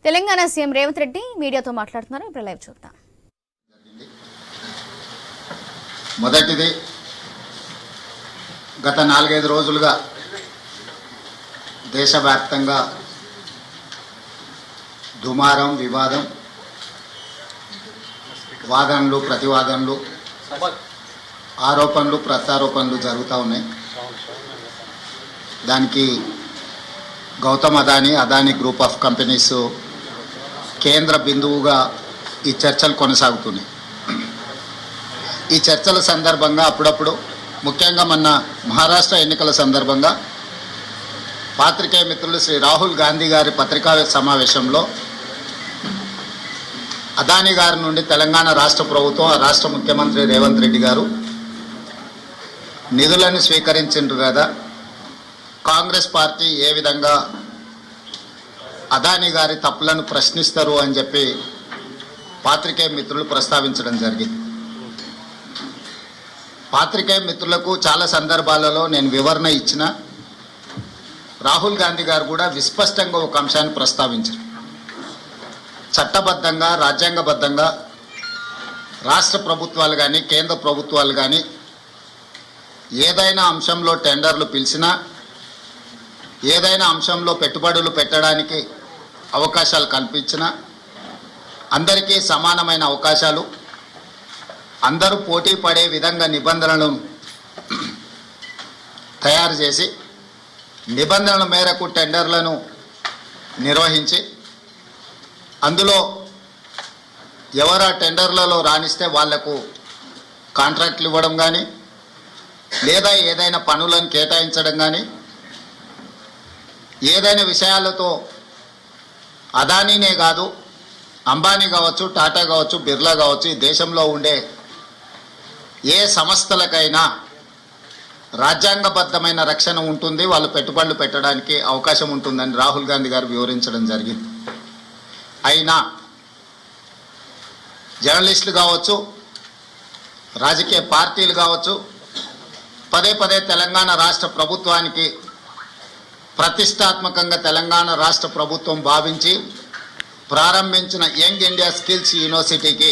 Telangana CM Revanth Reddy మీడియాతో మాట్లాడుతున్నారు. ఇప్పుడు లైవ్ చూద్దాం. మొదటిది, గత 4-5 రోజులుగా దేశవ్యాప్తంగా దుమారం, వివాదం, వాదనలు, ప్రతివాదనలు, ఆరోపణలు, ప్రత్యారోపణలు జరుగుతూ ఉన్నాయి. దానికి Gautam Adani group of companies కేంద్ర బిందువుగా ఈ చర్చలు కొనసాగుతున్నాయి. ఈ చర్చల సందర్భంగా అప్పుడప్పుడు, ముఖ్యంగా మొన్న మహారాష్ట్ర ఎన్నికల సందర్భంగా పాత్రికేయ మిత్రులు శ్రీ రాహుల్ గాంధీ గారి పత్రికా సమావేశంలో అదానీ గారి నుండి తెలంగాణ రాష్ట్ర ప్రభుత్వం, రాష్ట్ర ముఖ్యమంత్రి రేవంత్ రెడ్డి గారు నిధులను స్వీకరించిండ్రు కదా, కాంగ్రెస్ పార్టీ ఏ విధంగా అదానీ గారి తప్పులను ప్రశ్నిస్తారు అని చెప్పి పాత్రికేయ మిత్రులు ప్రస్తావించడం జరిగింది. పాత్రికేయ మిత్రులకు చాలా సందర్భాలలో నేను వివరణ ఇచ్చిన, రాహుల్ గాంధీ గారు కూడా విస్పష్టంగా ఒక అంశాన్ని ప్రస్తావించారు. చట్టబద్ధంగా, రాజ్యాంగబద్ధంగా రాష్ట్ర ప్రభుత్వాలు కానీ కేంద్ర ప్రభుత్వాలు కానీ ఏదైనా అంశంలో టెండర్లు పిలిచినా, ఏదైనా అంశంలో పెట్టుబడులు పెట్టడానికి అవకాశాలు కల్పించినా అందరికీ సమానమైన అవకాశాలు, అందరూ పోటీ పడే విధంగా నిబంధనలను తయారు చేసి నిబంధనల మేరకు టెండర్లను నిర్వహించి అందులో ఎవరు ఆ టెండర్లలో రాణిస్తే వాళ్లకు కాంట్రాక్ట్లు ఇవ్వడం కానీ, లేదా ఏదైనా పనులను కేటాయించడం కానీ, ఏదైనా విషయాలతో అదానీనే కాదు, అంబానీ కావచ్చు, టాటా కావచ్చు, బిర్లా కావచ్చు, ఈ దేశంలో ఉండే ఏ సంస్థలకైనా రాజ్యాంగబద్ధమైన రక్షణ ఉంటుంది, వాళ్ళు పెట్టుబడులు పెట్టడానికి అవకాశం ఉంటుందని రాహుల్ గాంధీ గారు వివరించడం జరిగింది. అయినా జర్నలిస్టులు కావచ్చు, రాజకీయ పార్టీలు కావచ్చు, పదే పదే తెలంగాణ రాష్ట్ర ప్రభుత్వానికి ప్రతిష్టాత్మకంగా తెలంగాణ రాష్ట్ర ప్రభుత్వం భావించి ప్రారంభించిన యంగ్ ఇండియా స్కిల్స్ యూనివర్సిటీకి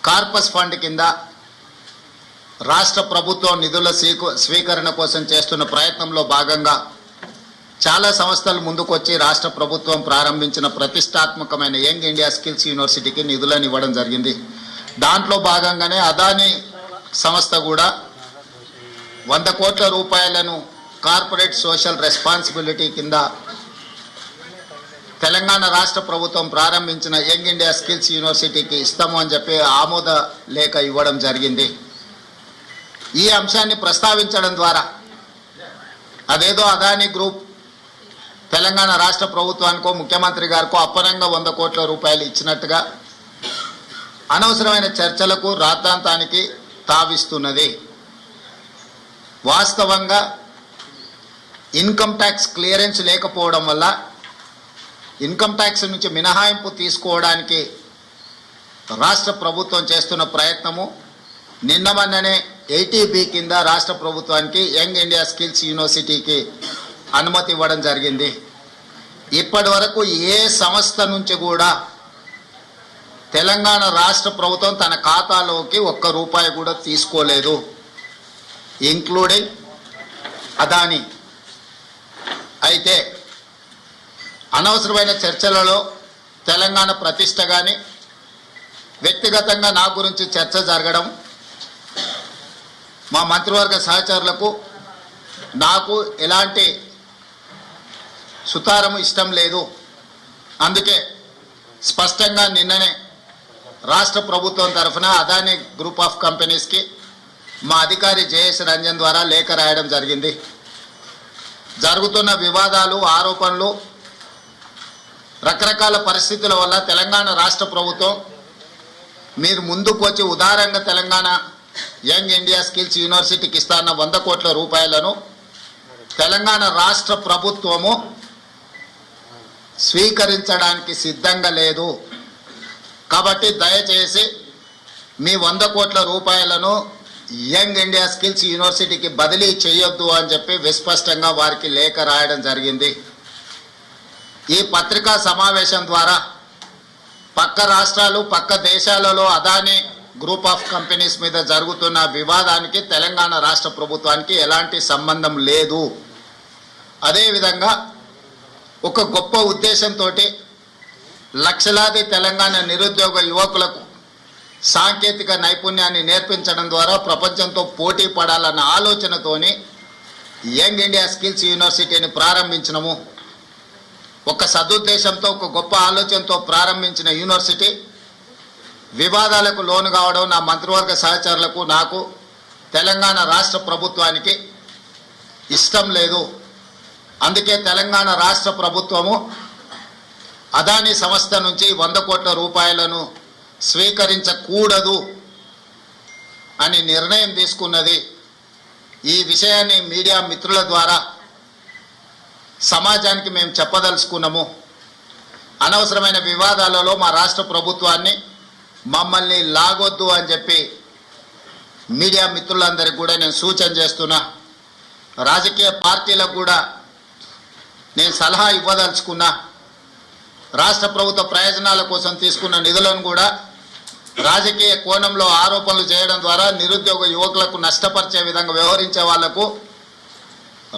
కార్పస్ ఫండ్ కింద రాష్ట్ర ప్రభుత్వం నిధుల స్వీకరణ కోసం చేస్తున్న ప్రయత్నంలో భాగంగా చాలా సంస్థలు ముందుకొచ్చి రాష్ట్ర ప్రభుత్వం ప్రారంభించిన ప్రతిష్టాత్మకమైన యంగ్ ఇండియా స్కిల్స్ యూనివర్సిటీకి నిధులను ఇవ్వడం జరిగింది. దాంట్లో భాగంగానే అదానీ సంస్థ కూడా 100 కోట్ల రూపాయలను కార్పొరేట్ సోషల్ రెస్పాన్సిబిలిటీ కింద తెలంగాణ రాష్ట్ర ప్రభుత్వం ప్రారంభించిన యంగ్ ఇండియా స్కిల్స్ యూనివర్సిటీకి ఇస్తాము అని చెప్పి ఆమోద లేఖ ఇవ్వడం జరిగింది. ఈ అంశాన్ని ప్రస్తావించడం ద్వారా అదేదో అదానీ గ్రూప్ తెలంగాణ రాష్ట్ర ప్రభుత్వానికో ముఖ్యమంత్రి గారికో అప్పనంగా 100 కోట్ల రూపాయలు ఇచ్చినట్టుగా అనవసరమైన చర్చలకు, రాద్ధాంతానికి తావిస్తున్నది. వాస్తవంగా ఇన్కమ్ ట్యాక్స్ క్లియరెన్స్ లేకపోవడం వల్ల ఇన్కమ్ ట్యాక్స్ నుంచి మినహాయింపు తీసుకోవడానికి రాష్ట్ర ప్రభుత్వం చేస్తున్న ప్రయత్నము నిన్నమన్ననే 80B కింద రాష్ట్ర ప్రభుత్వానికి యంగ్ ఇండియా స్కిల్స్ యూనివర్సిటీకి అనుమతి ఇవ్వడం జరిగింది. ఇప్పటి వరకు ఏ సంస్థ నుంచి కూడా తెలంగాణ రాష్ట్ర ప్రభుత్వం తన ఖాతాలోకి 1 రూపాయి కూడా తీసుకోలేదు, ఇంక్లూడింగ్ అదానీ. అయితే అనవసరమైన చర్చలలో తెలంగాణ ప్రతిష్ట కానీ, వ్యక్తిగతంగా నా గురించి చర్చ జరగడం, మా మంత్రివర్గ సహచరులకు నాకు ఎలాంటి సుతారము ఇష్టం లేదు. అందుకే స్పష్టంగా నిన్ననే రాష్ట్ర ప్రభుత్వం తరఫున అదానీ గ్రూప్ ఆఫ్ కంపెనీస్కి మా అధికారి జయేష్ రంజన్ ద్వారా లేఖ రాయడం జరిగింది. జరుగుతున్న వివాదాలు, ఆరోపణలు, రకరకాల పరిస్థితుల వల్ల తెలంగాణ రాష్ట్ర ప్రభుత్వం మీరు ముందుకు వచ్చి ఉదారంగా తెలంగాణ యంగ్ ఇండియా స్కిల్స్ యూనివర్సిటీకి ఇస్తాన్న 100 కోట్ల రూపాయలను తెలంగాణ రాష్ట్ర ప్రభుత్వము స్వీకరించడానికి సిద్ధంగా లేదు. కాబట్టి దయచేసి మీ 100 కోట్ల రూపాయలను యంగ్ ఇండియా స్కిల్స్ యూనివర్సిటీకి బదిలీ చేయొద్దు అని చెప్పి విస్పష్టంగా వారికి లేఖ రాయడం జరిగింది. ఈ పత్రికా సమావేశం ద్వారా పక్క రాష్ట్రాలు పక్క దేశాలలో అదానీ గ్రూప్ ఆఫ్ కంపెనీస్ మీద జరుగుతున్న వివాదానికి తెలంగాణ రాష్ట్ర ప్రభుత్వానికి ఎలాంటి సంబంధం లేదు. అదేవిధంగా ఒక గొప్ప ఉద్దేశంతో లక్షలాది తెలంగాణ నిరుద్యోగ యువకులకు సాంకేతిక నైపుణ్యాన్ని నేర్పించడం ద్వారా ప్రపంచంతో పోటీ పడాలన్న ఆలోచనతోని యంగ్ ఇండియా స్కిల్స్ యూనివర్సిటీని ప్రారంభించినము. ఒక సదుద్దేశంతో ఒక గొప్ప ఆలోచనతో ప్రారంభించిన యూనివర్సిటీ వివాదాలకు లోను కావడం నా మంత్రివర్గ సహచరులకు నాకు తెలంగాణ రాష్ట్ర ప్రభుత్వానికి ఇష్టం లేదు. అందుకే తెలంగాణ రాష్ట్ర ప్రభుత్వము అదానీ సంస్థ నుంచి 100 కోట్ల రూపాయలను స్వీకరించకూడదు అని నిర్ణయం తీసుకున్నది. ఈ విషయాన్ని మీడియా మిత్రుల ద్వారా సమాజానికి మేము చెప్పదలుచుకున్నాము. అనవసరమైన వివాదాలలో మా రాష్ట్ర ప్రభుత్వాన్ని మమ్మల్ని లాగొద్దు అని చెప్పి మీడియా మిత్రులందరికీ కూడా నేను సూచన చేస్తున్నా. రాజకీయ పార్టీలకు కూడా నేను సలహా ఇవ్వదలుచుకున్నా. రాష్ట్ర ప్రభుత్వ ప్రయోజనాల కోసం తీసుకున్న నిధులను కూడా రాజకీయ కోణంలో ఆరోపణలు చేయడం ద్వారా నిరుద్యోగ యువకులకు నష్టపరిచే విధంగా వ్యవహరించే వాళ్లకు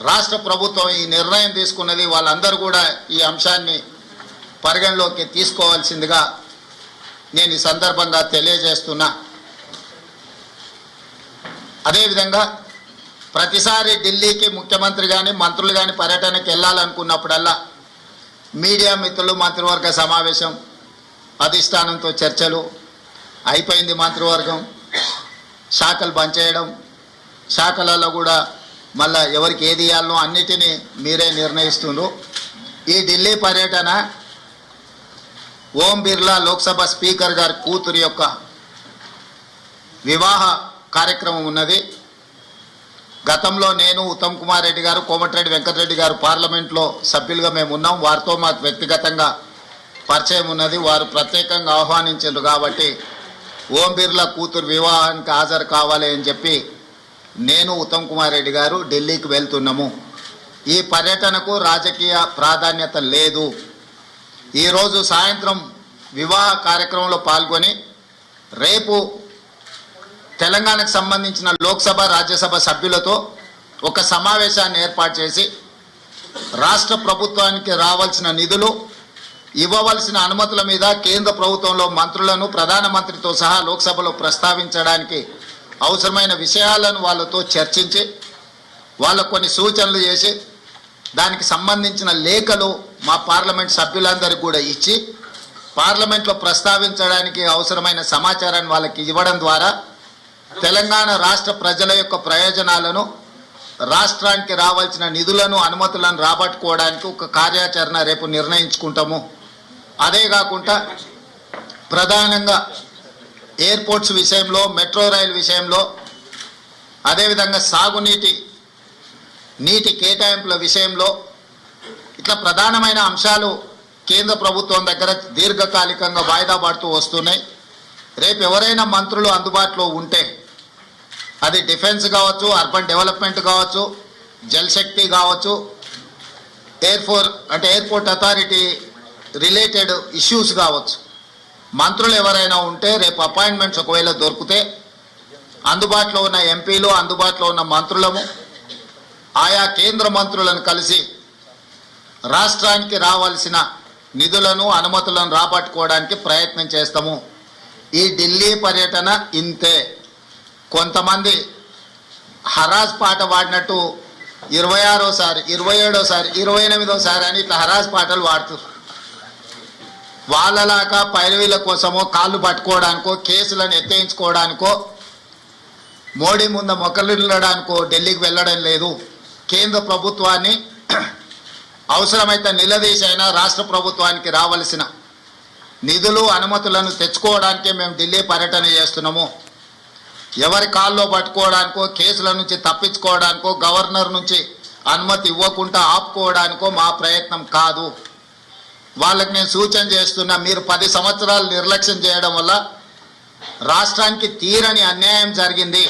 రాష్ట్ర ప్రభుత్వం ఈ నిర్ణయం తీసుకున్నది. వాళ్ళందరూ కూడా ఈ అంశాన్ని పరిగణలోకి తీసుకోవాల్సిందిగా నేను ఈ సందర్భంగా తెలియజేస్తున్నా. అదేవిధంగా ప్రతిసారి ఢిల్లీకి ముఖ్యమంత్రి కానీ మంత్రులు కానీ పర్యటనకి వెళ్ళాలనుకున్నప్పుడల్లా మీడియా మిత్రులు మంత్రివర్గ సమావేశం, అధిష్టానంతో చర్చలు అయిపోయింది. మంత్రివర్గం శాఖలు బంద్ చేయడం, శాఖలలో కూడా మళ్ళా ఎవరికి ఏది ఇవ్వాలనో అన్నిటినీ మీరే నిర్ణయిస్తున్నారు. ఈ ఢిల్లీ పర్యటన ఓం బిర్లా లోక్సభ స్పీకర్ గారి కూతురు యొక్క వివాహ కార్యక్రమం ఉన్నది. గతంలో నేను, ఉత్తమ్ కుమార్ రెడ్డి గారు, కోమటిరెడ్డి వెంకటరెడ్డి గారు పార్లమెంట్లో సభ్యులుగా మేము ఉన్నాం. వారితో మాకు వ్యక్తిగతంగా పరిచయం ఉన్నది. వారు ప్రత్యేకంగా ఆహ్వానించారు కాబట్టి ఓం బిర్లా కూతురు వివాహానికి హాజరు కావాలి అని చెప్పి నేను, ఉత్తమ్ కుమార్ రెడ్డి గారు ఢిల్లీకి వెళ్తున్నాము. ఈ పర్యటనకు రాజకీయ ప్రాధాన్యత లేదు. ఈరోజు సాయంత్రం వివాహ కార్యక్రమంలో పాల్గొని రేపు తెలంగాణకు సంబంధించిన లోక్సభ రాజ్యసభ సభ్యులతో ఒక సమావేశాన్ని ఏర్పాటు చేసి రాష్ట్ర ప్రభుత్వానికి రావాల్సిన నిధులు, ఇవ్వవలసిన అనుమతుల మీద కేంద్ర ప్రభుత్వంలో మంత్రులను ప్రధానమంత్రితో సహా లోక్సభలో ప్రస్తావించడానికి అవసరమైన విషయాలను వాళ్ళతో చర్చించి వాళ్ళకు కొన్ని సూచనలు చేసి దానికి సంబంధించిన లేఖలు మా పార్లమెంట్ సభ్యులందరికీ కూడా ఇచ్చి పార్లమెంట్లో ప్రస్తావించడానికి అవసరమైన సమాచారాన్ని వాళ్ళకి ఇవ్వడం ద్వారా తెలంగాణ రాష్ట్ర ప్రజల యొక్క ప్రయోజనాలను, రాష్ట్రానికి రావాల్సిన నిధులను, అనుమతులను రాబట్టుకోవడానికి ఒక కార్యాచరణ రేపు నిర్ణయించుకుంటాము. అదే కాకుండా ప్రధానంగా ఎయిర్పోర్ట్స్ విషయంలో, మెట్రో రైలు విషయంలో, అదేవిధంగా నీటి కేటాయింపుల విషయంలో ఇట్లా ప్రధానమైన అంశాలు కేంద్ర ప్రభుత్వం దగ్గర దీర్ఘకాలికంగా వాయిదా పడుతూ వస్తున్నాయి. రేపు ఎవరైనా మంత్రులు అందుబాటులో ఉంటే అది డిఫెన్స్ కావచ్చు, అర్బన్ డెవలప్మెంట్ కావచ్చు, జలశక్తి కావచ్చు, ఎయిర్పోర్ట్ అథారిటీ రిలేటెడ్ ఇష్యూస్ కావచ్చు, మంత్రులు ఎవరైనా ఉంటే రేపు అపాయింట్మెంట్స్ ఒకవేళ దొరికితే అందుబాటులో ఉన్న ఎంపీలు, అందుబాటులో ఉన్న మంత్రులము ఆయా కేంద్ర మంత్రులను కలిసి రాష్ట్రానికి రావాల్సిన నిధులను, అనుమతులను రాబట్టుకోవడానికి ప్రయత్నం చేస్తాము. ఈ ఢిల్లీ పర్యటన ఇంతే. కొంతమంది హరాజ్ పాట పాడినట్టు 26సారి, 27సారి, 28సారి అని ఇట్లా హరాజ్ పాటలు పాడుతారు. వాళ్ళలాగా పైరవీల కోసమో, కాళ్ళు పట్టుకోవడానికో, కేసులను ఎత్తేయించుకోవడానికో, మోడీ ముందు మొక్కలిల్లడానికో ఢిల్లీకి వెళ్ళడం లేదు. కేంద్ర ప్రభుత్వాన్ని అవసరమైతే నిలదీసైనా రాష్ట్ర ప్రభుత్వానికి రావాల్సిన నిధులు, అనుమతులను తెచ్చుకోవడానికే మేము ఢిల్లీ పర్యటన చేస్తున్నాము. ఎవరి కాల్లో పట్టుకోవడానికో, కేసుల నుంచి తప్పించుకోవడానికో, గవర్నర్ నుంచి అనుమతి ఇవ్వకుండా ఆపుకోవడానికో మా ప్రయత్నం కాదు. వాళ్ళకి నేను సూచన చేస్తున్నా, మీరు 10 సంవత్సరాలు నిర్లక్ష్యం చేయడం వల్ల రాష్ట్రానికి తీరని అన్యాయం జరిగింది.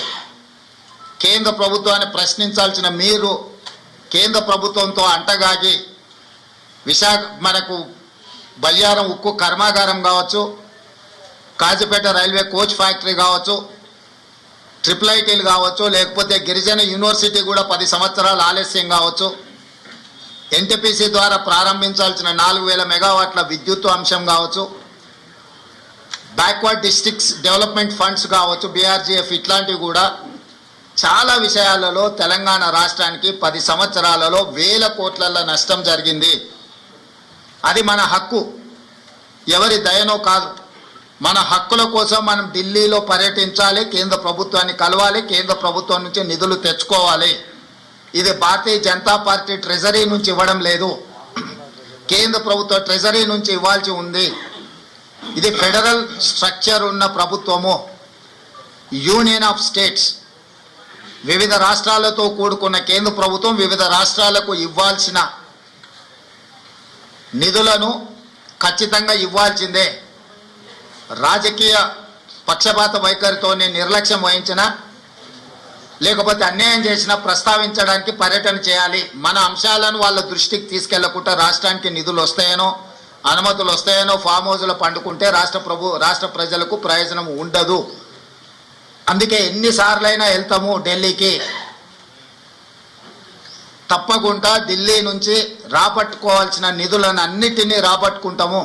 కేంద్ర ప్రభుత్వాన్ని ప్రశ్నించాల్సిన మీరు కేంద్ర ప్రభుత్వంతో అంటగాగి మనకు బయ్యారం ఉక్కు కర్మాగారం కావచ్చు, కాజీపేట రైల్వే కోచ్ ఫ్యాక్టరీ కావచ్చు, ట్రిపుల్ ఐటీలు కావచ్చు, లేకపోతే గిరిజన యూనివర్సిటీ కూడా 10 సంవత్సరాలు ఆలస్యం కావచ్చు, ఎన్టీపీసీ ద్వారా ప్రారంభించాల్సిన 4000 మెగావాట్ల విద్యుత్ అంశం కావచ్చు, బ్యాక్వర్డ్ డిస్ట్రిక్ట్స్ డెవలప్మెంట్ ఫండ్స్ కావచ్చు, బీఆర్జీఎఫ్, ఇట్లాంటివి కూడా చాలా విషయాలలో తెలంగాణ రాష్ట్రానికి 10 సంవత్సరాలలో 1000 కోట్ల నష్టం జరిగింది. అది మన హక్కు, ఎవరి దయనో కాదు. మన హక్కుల కోసం మనం ఢిల్లీలో పర్యటించాలి, కేంద్ర ప్రభుత్వాన్ని కలవాలి, కేంద్ర ప్రభుత్వం నుంచి నిధులు తెచ్చుకోవాలి. ఇది భారతీయ జనతా పార్టీ ట్రెజరీ నుంచి ఇవ్వడం లేదు, కేంద్ర ప్రభుత్వ ట్రెజరీ నుంచి ఇవ్వాల్సి ఉంది. ఇది ఫెడరల్ స్ట్రక్చర్ ఉన్న ప్రభుత్వము, యూనియన్ ఆఫ్ స్టేట్స్, వివిధ రాష్ట్రాలతో కూడుకున్న కేంద్ర ప్రభుత్వం వివిధ రాష్ట్రాలకు ఇవ్వాల్సిన నిధులను ఖచ్చితంగా ఇవ్వాల్సిందే. రాజకీయ పక్షపాత వైఖరితోనే నిర్లక్ష్యం వహించిన, లేకపోతే అన్యాయం చేసినా ప్రస్తావించడానికి పర్యటన చేయాలి. మన అంశాలను వాళ్ళ దృష్టికి తీసుకెళ్లకుండా రాష్ట్రానికి నిధులు వస్తాయనో, అనుమతులు వస్తాయనో ఫామ్ హౌస్లో పండుకుంటే రాష్ట్ర ప్రజలకు ప్రయోజనం ఉండదు. అందుకే ఎన్నిసార్లైనా వెళ్తాము ఢిల్లీకి, తప్పకుండా ఢిల్లీ నుంచి రాబట్టుకోవాల్సిన నిధులను అన్నిటినీ రాబట్టుకుంటాము.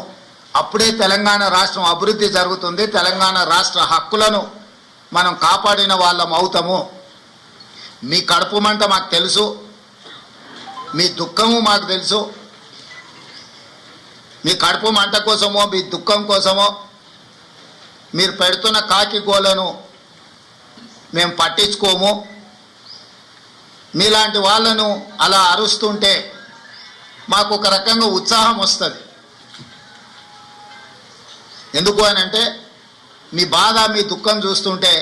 అప్పుడే తెలంగాణ రాష్ట్రం అభివృద్ధి జరుగుతుంది, తెలంగాణ రాష్ట్ర హక్కులను మనం కాపాడిన వాళ్ళం అవుతాము. మీ కడుపు మంట మాకు తెలుసు, మీ దుఃఖము మాకు తెలుసు. మీ కడుపు మంట కోసమో మీ దుఃఖం కోసమో మీరు పెడుతున్న కాకి గోలను మేము పట్టించుకోము. మీలాంటి వాళ్ళను అలా అరుస్తుంటే మాకు ఒక రకంగా ఉత్సాహం వస్తుంది. ఎందుకు అని అంటే మీ బాధ మీ దుఃఖం చూస్తుంటే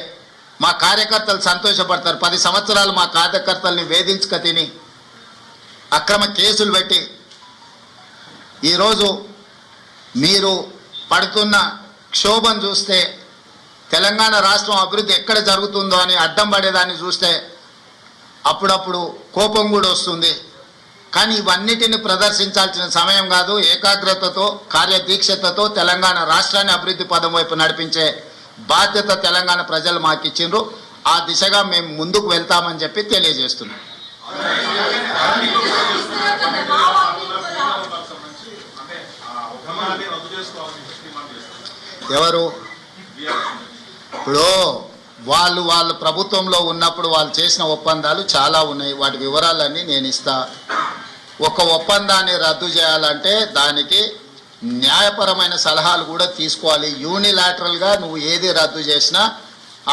మా కార్యకర్తలు సంతోషపడతారు. 10 సంవత్సరాలు మా కార్యకర్తల్ని వేధించక తిని అక్రమ కేసులు పెట్టి ఈరోజు మీరు పడుతున్న క్షోభం చూస్తే, తెలంగాణ రాష్ట్రం అభివృద్ధి ఎక్కడ జరుగుతుందో అని అడ్డం పడేదాన్ని చూస్తే అప్పుడప్పుడు కోపం కూడా వస్తుంది. కానీ ఇవన్నిటిని ప్రదర్శించాల్సిన సమయం కాదు. ఏకాగ్రతతో కార్యదీక్షతతో తెలంగాణ రాష్ట్రాన్ని అభివృద్ధి పదం వైపు నడిపించే బాధ్యత తెలంగాణ ప్రజలు మాకు ఇచ్చిండ్రు. ఆ దిశగా మేము ముందుకు వెళ్తామని చెప్పి తెలియజేస్తున్నాం. ఎవరు ఇప్పుడు వాళ్ళ ప్రభుత్వంలో ఉన్నప్పుడు వాళ్ళు చేసిన ఒప్పందాలు చాలా ఉన్నాయి. వాటి వివరాలన్నీ నేను ఇస్తా. ఒక ఒప్పందాన్ని రద్దు చేయాలంటే దానికి న్యాయపరమైన సలహాలు కూడా తీసుకోవాలి. యూనిలాటరల్గా నువ్వు ఏది రద్దు చేసినా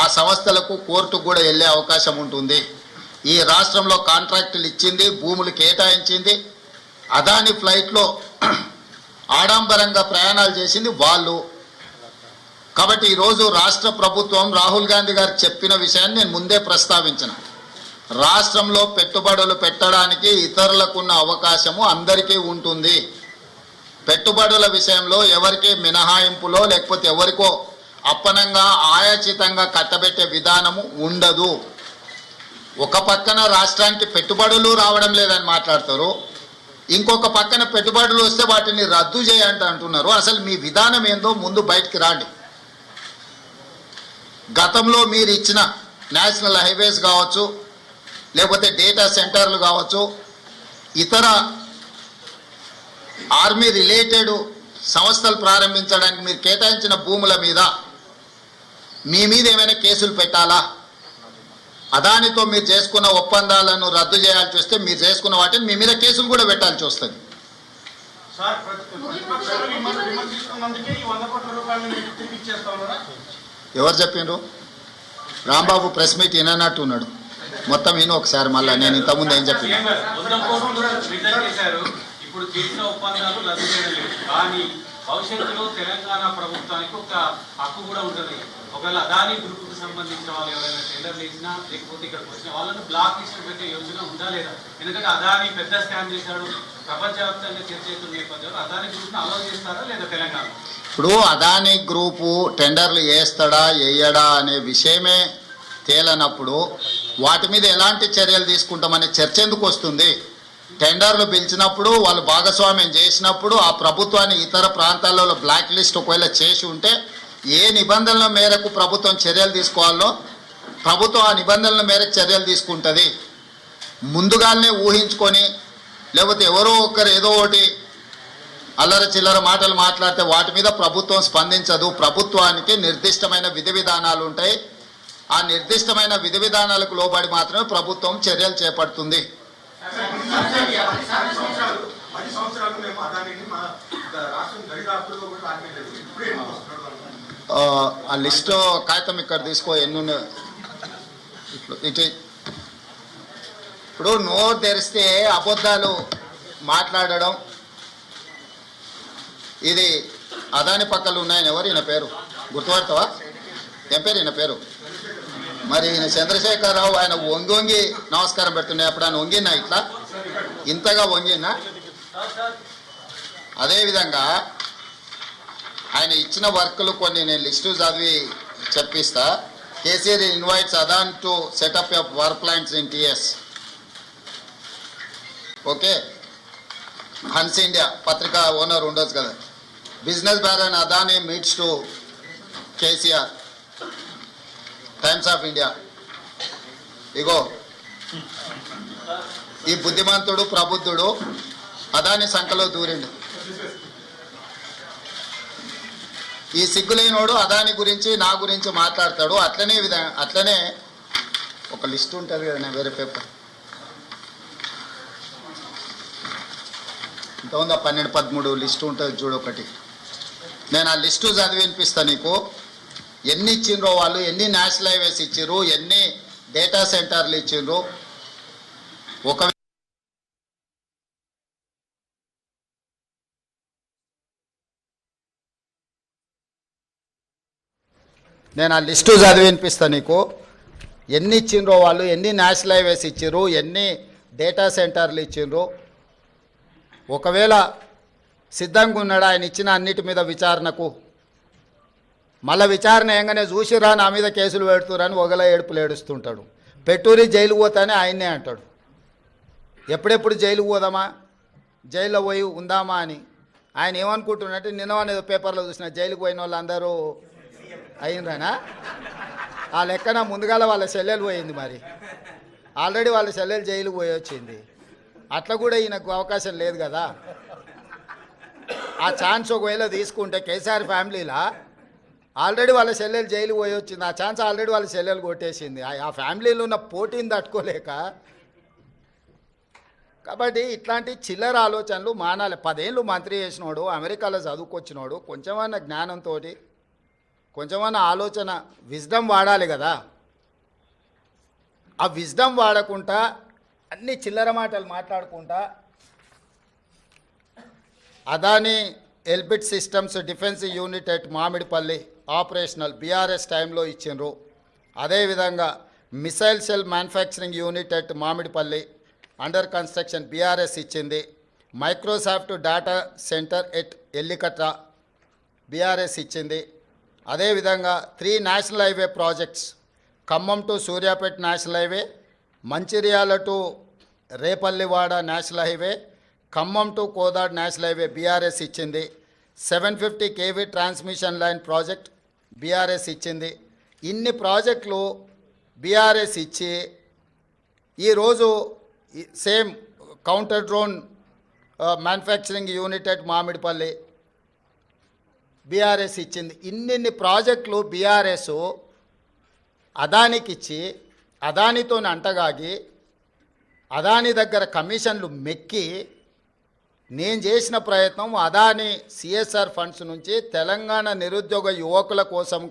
ఆ సంస్థలకు కోర్టుకు కూడా వెళ్ళే అవకాశం ఉంటుంది. ఈ రాష్ట్రంలో కాంట్రాక్టులు ఇచ్చింది, భూములు కేటాయించింది, అదాని ఫ్లైట్లో ఆడంబరంగా ప్రయాణాలు చేసింది వాళ్ళు. కాబట్టి ఈరోజు రాష్ట్ర ప్రభుత్వం రాహుల్ గాంధీ గారు చెప్పిన విషయాన్ని నేను ముందే ప్రస్తావించిన. రాష్ట్రంలో పెట్టుబడులు పెట్టడానికి ఇతరులకున్న అవకాశము అందరికీ ఉంటుంది. పెట్టుబడుల విషయంలో ఎవరికి మినహాయింపులో లేకపోతే ఎవరికో అప్పనంగా ఆయాచితంగా కట్టబెట్టే విధానము ఉండదు. ఒక పక్కన రాష్ట్రానికి పెట్టుబడులు రావడం లేదని మాట్లాడతారు, ఇంకొక పక్కన పెట్టుబడులు వస్తే వాటిని రద్దు చేయండి అంటున్నారు. అసలు మీ విధానం ఏందో ముందు బయటికి రాండి. గతంలో మీరు ఇచ్చిన నేషనల్ హైవేస్ కావచ్చు, లేకపోతే డేటా సెంటర్లు కావచ్చు, ఇతర ఆర్మీ రిలేటెడ్ సంస్థలు ప్రారంభించడానికి మీరు కేటాయించిన భూముల మీద మీ మీద ఏమైనా కేసులు పెట్టాలా? అదానితో మీరు చేసుకున్న ఒప్పందాలను రద్దు చేయాల్సి వస్తే మీరు చేసుకున్న వాటిని మీ మీద కేసులు కూడా పెట్టాల్సి వస్తుంది. ఎవరు చెప్పిండ్రు? రాంబాబు ప్రెస్ మీట్ వినట్టు ఉన్నాడు. మొత్తం విను ఒకసారి. మళ్ళీ నేను ఇంతకుముందు ఏం చెప్పిన ఇప్పుడు చేసిన ఒప్పందాలు రద్దు చేయడం లేదు, కానీ భవిష్యత్తులో తెలంగాణ ప్రభుత్వానికి ఒక హక్కు కూడా ఉంటుంది. ఒకవేళ అదాని గ్రూప్కి సంబంధించిన వాళ్ళు ఎవరైనా టెండర్లు వేసినా లేకపోతే ఇక్కడికి వచ్చిన వాళ్ళను బ్లాక్ లిస్ట్ పెట్టే యోజన ఉందా లేదా? ఎందుకంటే అదాని పెద్ద స్కామ్ చేశాడు, ప్రపంచవ్యాప్తంగా చర్చ అవుతున్న నేపథ్యంలో అదాని గ్రూప్ను అలౌ చేస్తారా లేదా తెలంగాణ? ఇప్పుడు అదాని గ్రూపు టెండర్లు వేస్తాడా వేయడా అనే విషయమే తేలనప్పుడు వాటి మీద ఎలాంటి చర్యలు తీసుకుంటామనే చర్చ ఎందుకు వస్తుంది? టెండర్లు పిలిచినప్పుడు వాళ్ళు భాగస్వామ్యం చేసినప్పుడు ఆ ప్రభుత్వాన్ని ఇతర ప్రాంతాలలో బ్లాక్ లిస్ట్ ఒకవేళ చేసి ఉంటే ఏ నిబంధనల మేరకు ప్రభుత్వం చర్యలు తీసుకోవాలో ప్రభుత్వం ఆ నిబంధనల మేరకు చర్యలు తీసుకుంటుంది. ముందుగానే ఊహించుకొని లేకపోతే ఎవరో ఒకరు ఏదో ఒకటి అల్లర చిల్లర మాటలు మాట్లాడితే వాటి మీద ప్రభుత్వం స్పందించదు. ప్రభుత్వానికి నిర్దిష్టమైన విధి విధానాలు ఉంటాయి. ఆ నిర్దిష్టమైన విధి విధానాలకు లోబడి మాత్రమే ప్రభుత్వం చర్యలు చేపడుతుంది. ఆ లిస్టు కాగితం ఇక్కడ తీసుకో ఎన్ని ఇటు. ఇప్పుడు నోరు తెరిస్తే అబద్ధాలు మాట్లాడడం, ఇది అదాని పక్కలు ఉన్నాయని ఎవరు ఈయన పేరు గుర్తుపడతావా? ఏం పేరు ఈయన పేరు? మరి ఈయన చంద్రశేఖరరావు. ఆయన వంగి వంగి నమస్కారం పెడుతున్నాయి. అప్పుడు ఆయన వంగినా ఇట్లా ఇంతగా వంగినా? అదేవిధంగా ఆయన ఇచ్చిన వర్కులు కొన్ని నేను లిస్టు చదివి చెప్పిస్తా. KCR invites Adani to set up a power plants in TS. Okay, Hans India పత్రిక ఓనర్ ఉండొచ్చు కదా. Business baron Adani meets to KCR, Times of India. ఇగో ఈ బుద్ధిమంతుడు ప్రబుద్ధుడు అదాని సంఖలో దూరిండు. ఈ సిగ్గులేనోడు అదాని గురించి నా గురించి మాట్లాడతాడు. అట్లనే ఒక లిస్ట్ ఉంటుంది కదా, నేను వేరే పేపర్ ఇంత ఉందా 12-13 లిస్టు ఉంటుంది చూడు ఒకటి. నేను ఆ లిస్టు చదివి వినిపిస్తాను నీకు. ఎన్ని ఇచ్చిండ్రో వాళ్ళు, ఎన్ని నేషనల్ హైవేస్ ఇచ్చిర్రు, ఎన్ని డేటా సెంటర్లు ఇచ్చిండ్రు. ఒక నేను ఆ లిస్టు చదివి వినిపిస్తాను నీకు. ఎన్ని ఇచ్చిండ్రో వాళ్ళు, ఎన్ని నేషనల్ హైవేస్ ఇచ్చిర్రు, ఎన్ని డేటా సెంటర్లు ఇచ్చిండ్రు. ఒకవేళ సిద్ధంగా ఉన్నాడు ఆయన ఇచ్చిన అన్నిటి మీద విచారణకు, మళ్ళీ విచారణ ఏంగానే చూసిరా నా మీద కేసులు పెడుతురని ఒకలా ఏడుపులు ఏడుస్తుంటాడు. పెట్టూరి జైలుకు పోతానే ఆయన్నే అంటాడు. ఎప్పుడెప్పుడు జైలుకు పోదామా, జైల్లో పోయి ఉందామా అని. ఆయన ఏమనుకుంటున్నట్టు నిన్నవనేదో పేపర్లో చూసిన జైలుకు పోయిన వాళ్ళు అందరూ అయిందనా ఆ లెక్కన ముందుగాల వాళ్ళ చెల్లెలు పోయింది. మరి ఆల్రెడీ వాళ్ళ చెల్లెలు జైలుకు పోయి వచ్చింది. అట్లా కూడా ఈయనకు అవకాశం లేదు కదా. ఆ ఛాన్స్ ఒకవేళ తీసుకుంటే కేసీఆర్ ఫ్యామిలీలా ఆల్రెడీ వాళ్ళ చెల్లెలు జైలు పోయి వచ్చింది. ఆ ఛాన్స్ ఆల్రెడీ వాళ్ళ చెల్లెలు కొట్టేసింది. ఆ ఫ్యామిలీలో ఉన్న పోటీని తట్టుకోలేక. కాబట్టి ఇట్లాంటి చిల్లర ఆలోచనలు మానాలి. 10 ఏళ్ళు మంత్రి చేసినోడు, అమెరికాలో చదువుకొచ్చినోడు, కొంచెమన్నా జ్ఞానంతో కొంచెమన్నా ఆలోచన విజ్డమ్ వాడాలి కదా. ఆ విజ్డమ్ వాడకుండా అన్ని చిల్లర మాటలు మాట్లాడుకుంటా Adani Elbit Systems defence unit at Mamidipalli operational BRS టైంలో ఇచ్చిండ్రు. అదేవిధంగా missile cell manufacturing unit at Mamidipalli under construction BRS ఇచ్చింది. Microsoft data centre at Ellikatta BRS ఇచ్చింది. అదేవిధంగా 3 national highway projects, Khammam to Suryapet national highway, Mancherial to Repallewada national highway, Khammam to Kodad national highway BRS ఇచ్చింది. 750 kV transmission line project BRS ఇచ్చింది. ఇన్ని ప్రాజెక్టులు బీఆర్ఎస్ ఇచ్చి ఈరోజు same counter drone manufacturing unit at Mamidipalli BRS ఇచ్చింది. ఇన్ని ప్రాజెక్టులు బీఆర్ఎస్ అదానికి ఇచ్చి అదానితో అంటగాగి అదాని దగ్గర కమిషన్లు మెక్కి నేను చేసిన ప్రయత్నం అదాని సిఎస్ఆర్ ఫండ్స్ నుంచి తెలంగాణ నిరుద్యోగ యువకుల కోసం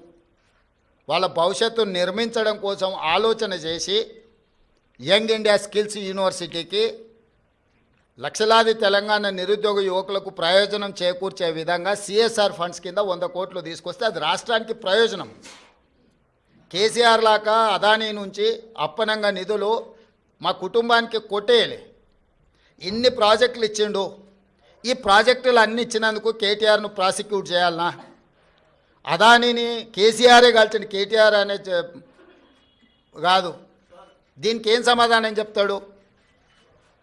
వాళ్ళ భవిష్యత్తును నిర్మించడం కోసం ఆలోచన చేసి యంగ్ ఇండియా స్కిల్స్ యూనివర్సిటీకి లక్షలాది తెలంగాణ నిరుద్యోగ యువకులకు ప్రయోజనం చేకూర్చే విధంగా సిఎస్ఆర్ ఫండ్స్ కింద 100 కోట్లు తీసుకొస్తే అది రాష్ట్రానికి ప్రయోజనం. కేసీఆర్ లాగా అదానీ నుంచి అప్పనంగా నిధులు మా కుటుంబానికి కొట్టేయాలి. ఇన్ని ప్రాజెక్టులు ఇచ్చిండు. ఈ ప్రాజెక్టులు అన్నీ ఇచ్చినందుకు కేటీఆర్ను ప్రాసిక్యూట్ చేయాలనా? అదానీని కేసీఆరే కలిసిన కేటీఆర్ అనే కాదు. దీనికి ఏం సమాధానం చెప్తాడు?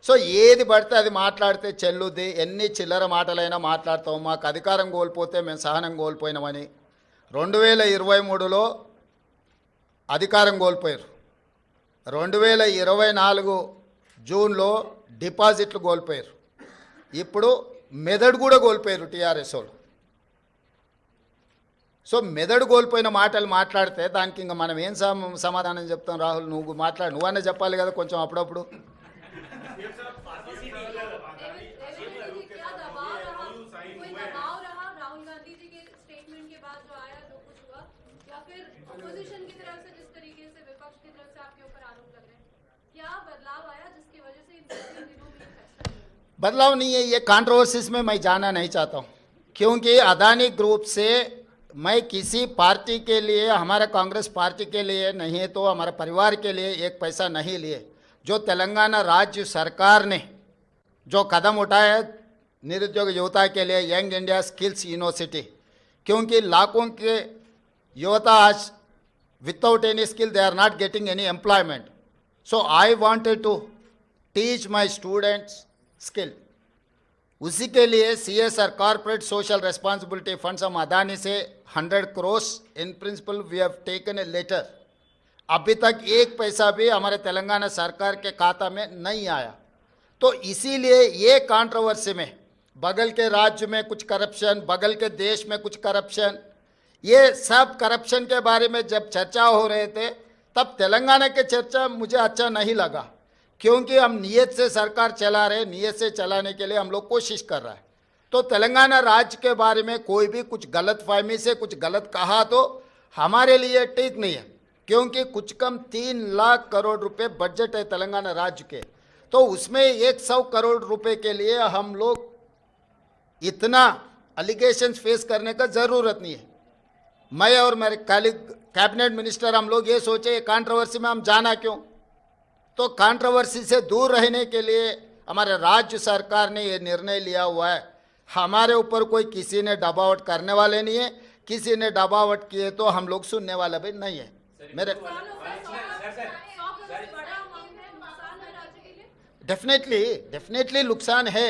సో ఏది పడితే అది మాట్లాడితే చెల్లుద్ది, ఎన్ని చిల్లర మాటలైనా మాట్లాడతాం, మాకు అధికారం కోల్పోతే మేము సహనం కోల్పోయినామని. 2023లో అధికారం కోల్పోయారు, 2024 జూన్లో డిపాజిట్లు కోల్పోయారు, ఇప్పుడు మెదడు కూడా కోల్పోయారు టీఆర్ఎస్ వాళ్ళు. సో మెదడు కోల్పోయిన మాటలు మాట్లాడితే దానికి ఇంకా మనం ఏం సమాధానం చెప్తాం? రాహుల్, నువ్వన్నా చెప్పాలి కదా కొంచెం అప్పుడప్పుడు. बदलाव नहीं है, ये कंट्रोवर्सीज में मैं जाना नहीं चाहता हूँ, क्योंकि अदानी ग्रुप से मैं किसी पार्टी के लिए, हमारे कांग्रेस पार्टी के लिए नहीं तो हमारे परिवार के लिए एक पैसा नहीं लिए। जो तेलंगाना राज्य सरकार ने जो कदम उठाया निरुद्योग युवता के लिए, यंग इंडिया स्किल्स यूनिवर्सिटी, क्योंकि लाखों के युवता आज without any skill they are not getting any employment. So I wanted to teach my students skill. उसी के लिए CSR corporate social responsibility funds हम अदानी से 100 crore in principle we have taken a letter. अभी तक एक पैसा भी हमारे तेलंगाना सरकार के खाता में नहीं आया. तो इसीलिए ये कंट्रोवर्सी में बगल के राज्य में कुछ करप्शन, बगल के देश में कुछ करप्शन, ये सब करप्शन के बारे में जब चर्चा हो रहे थे तब तेलंगाना के चर्चा मुझे अच्छा नहीं लगा, क्योंकि हम नियत से सरकार चला रहे, नियत से चलाने के लिए हम लोग कोशिश कर रहा है. तो तेलंगाना राज्य के बारे में कोई भी कुछ गलत फहमी से कुछ गलत कहा तो हमारे लिए ठीक नहीं है, क्योंकि कुछ कम 3 लाख करोड़ रुपए बजट है तेलंगाना राज्य के. तो उसमें 100 करोड़ रुपए के लिए हम लोग इतना अलिगेशन फेस करने का ज़रूरत नहीं है. मैं और मेरे कैबिनेट मिनिस्टर हम लोग ये सोचे कंट्रोवर्सी में हम जाना क्यों. तो कंट्रोवर्सी से दूर रहने के लिए हमारे राज्य सरकार ने ये निर्णय लिया हुआ है. हमारे ऊपर कोई किसी ने दबावट करने वाले नहीं है, किसी ने दबावट किए तो हम लोग सुनने वाले भी नहीं है. मेरे डेफिनेटली नुकसान है,